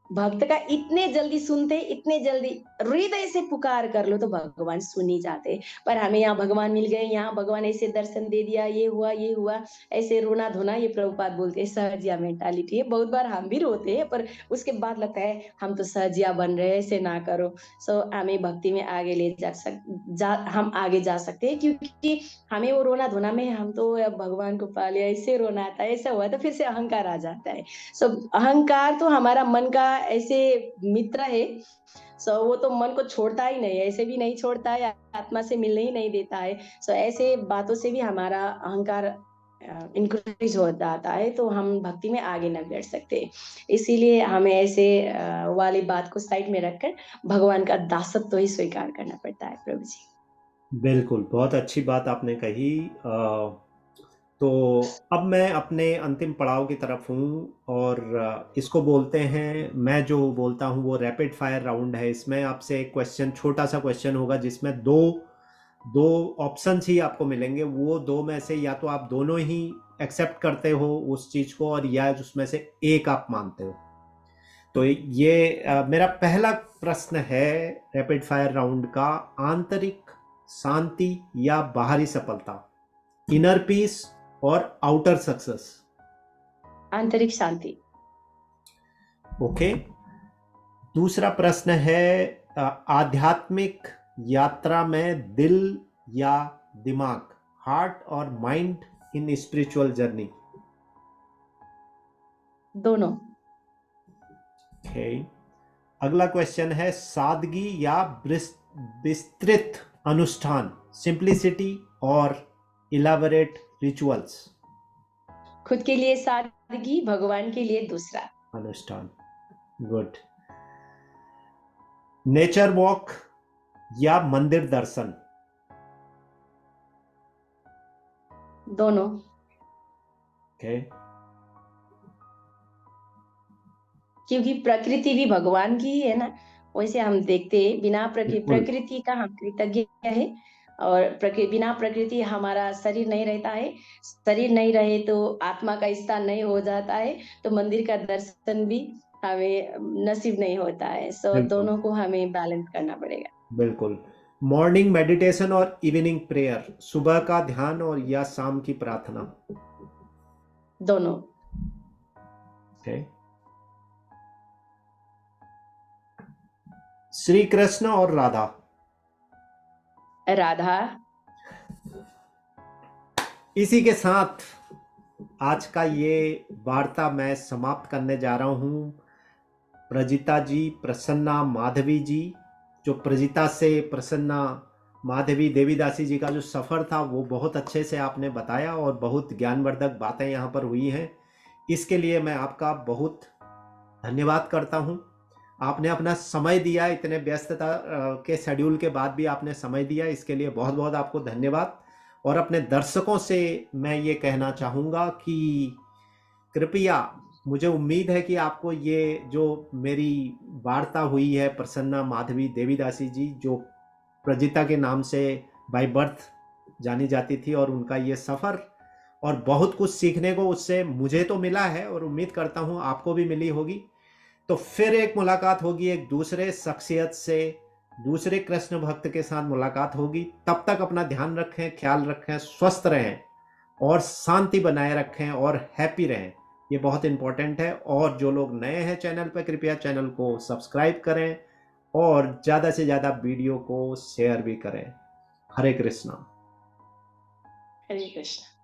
भक्त का इतने जल्दी सुनते, इतने जल्दी हृदय से पुकार कर लो तो भगवान सुन ही जाते। पर हमें यहाँ भगवान मिल गए, यहाँ भगवान ऐसे दर्शन दे दिया, ये हुआ, ऐसे रोना-धोना, ये प्रभुपाद बोलते हैं सहजिया मेंटालिटी है। बहुत बार हम भी रोते हैं, पर उसके बाद लगता है हम तो सहजिया बन रहे हैं, ऐसे ना करो। सो हमें भक्ति में आगे ले हम आगे जा सकते हैं, क्योंकि हमें वो रोना-धोना में हम तो अब भगवान को पा लिया, ऐसे रोना आता है, ऐसा हुआ तो फिर से अहंकार आ जाता है। सब अहंकार तो हमारा मन का ऐसे मित्र है। सो वो तो मन को छोड़ता ही नहीं है, ऐसे भी नहीं छोड़ता है, आत्मा से मिलने ही नहीं देता है। सो ऐसे बातों से भी हमारा अहंकार इंक्रीज हो जाता है, तो हम भक्ति में आगे नहीं बढ़ सकते। इसीलिए हमें ऐसे वाली बात को साइड में रखकर भगवान का दासत्व तो ही स्वीकार करना पड़ता है प्रभु जी। बिल्कुल, बहुत अच्छी बात आपने कही। तो अब मैं अपने अंतिम पड़ाव की तरफ हूँ और इसको बोलते हैं, मैं जो बोलता हूँ वो रैपिड फायर राउंड है। इसमें आपसे एक क्वेश्चन, छोटा सा क्वेश्चन होगा जिसमें दो दो ऑप्शंस ही आपको मिलेंगे। वो दो में से या तो आप दोनों ही एक्सेप्ट करते हो उस चीज को, और या उसमें से एक आप मानते हो। तो ये मेरा पहला प्रश्न है रैपिड फायर राउंड का, आंतरिक शांति या बाहरी सफलता, इनर पीस और आउटर सक्सेस? आंतरिक शांति। ओके। दूसरा प्रश्न है, आध्यात्मिक यात्रा में दिल या दिमाग, हार्ट और माइंड इन स्पिरिचुअल जर्नी? दोनों। ओके। अगला क्वेश्चन है, सादगी या विस्तृत अनुष्ठान, सिंप्लिसिटी और इलाबोरेट रिचुअल्स? खुद के लिए सादगी, भगवान के लिए दूसरा अनुष्ठान। गुड। नेचर वॉक या मंदिर दर्शन? दोनों। ओके। क्योंकि प्रकृति भी भगवान की ही है ना, वैसे हम देखते हैं बिना बिल्कुल। प्रकृति का हम कृतज्ञ है। और बिना प्रकृति हमारा शरीर नहीं रहता है, शरीर नहीं रहे तो आत्मा का स्थान नहीं हो जाता है, तो मंदिर का दर्शन भी हमें नसीब नहीं होता है। सो बिल्कुल। दोनों को हमें बैलेंस करना पड़ेगा। बिल्कुल। मॉर्निंग मेडिटेशन और इवनिंग प्रेयर, सुबह का ध्यान और या शाम की प्रार्थना? दोनों। ओके। श्री कृष्ण और राधा? राधा। इसी के साथ आज का ये वार्ता मैं समाप्त करने जा रहा हूँ। प्रजिता जी, प्रसन्ना, माधवी जी, जो प्रजिता से प्रसन्ना, माधवी, देवीदासी जी का जो सफ़र था वो बहुत अच्छे से आपने बताया और बहुत ज्ञानवर्धक बातें यहाँ पर हुई हैं। इसके लिए मैं आपका बहुत धन्यवाद करता हूँ। आपने अपना समय दिया, इतने व्यस्तता के शेड्यूल के बाद भी आपने समय दिया, इसके लिए बहुत बहुत आपको धन्यवाद। और अपने दर्शकों से मैं ये कहना चाहूँगा कि कृपया, मुझे उम्मीद है कि आपको ये जो मेरी वार्ता हुई है प्रसन्ना माधवी देवीदासी जी, जो प्रजिता के नाम से बाय बर्थ जानी जाती थी, और उनका ये सफ़र, और बहुत कुछ सीखने को उससे मुझे तो मिला है और उम्मीद करता हूँ आपको भी मिली होगी। तो फिर एक मुलाकात होगी एक दूसरे शख्सियत से, दूसरे कृष्ण भक्त के साथ मुलाकात होगी। तब तक अपना ध्यान रखें, ख्याल रखें, स्वस्थ रहें और शांति बनाए रखें और हैप्पी रहें। ये बहुत इंपॉर्टेंट है। और जो लोग नए हैं चैनल पर, कृपया चैनल को सब्सक्राइब करें और ज़्यादा से ज़्यादा वीडियो को शेयर भी करें। हरे कृष्णा। हरे कृष्ण।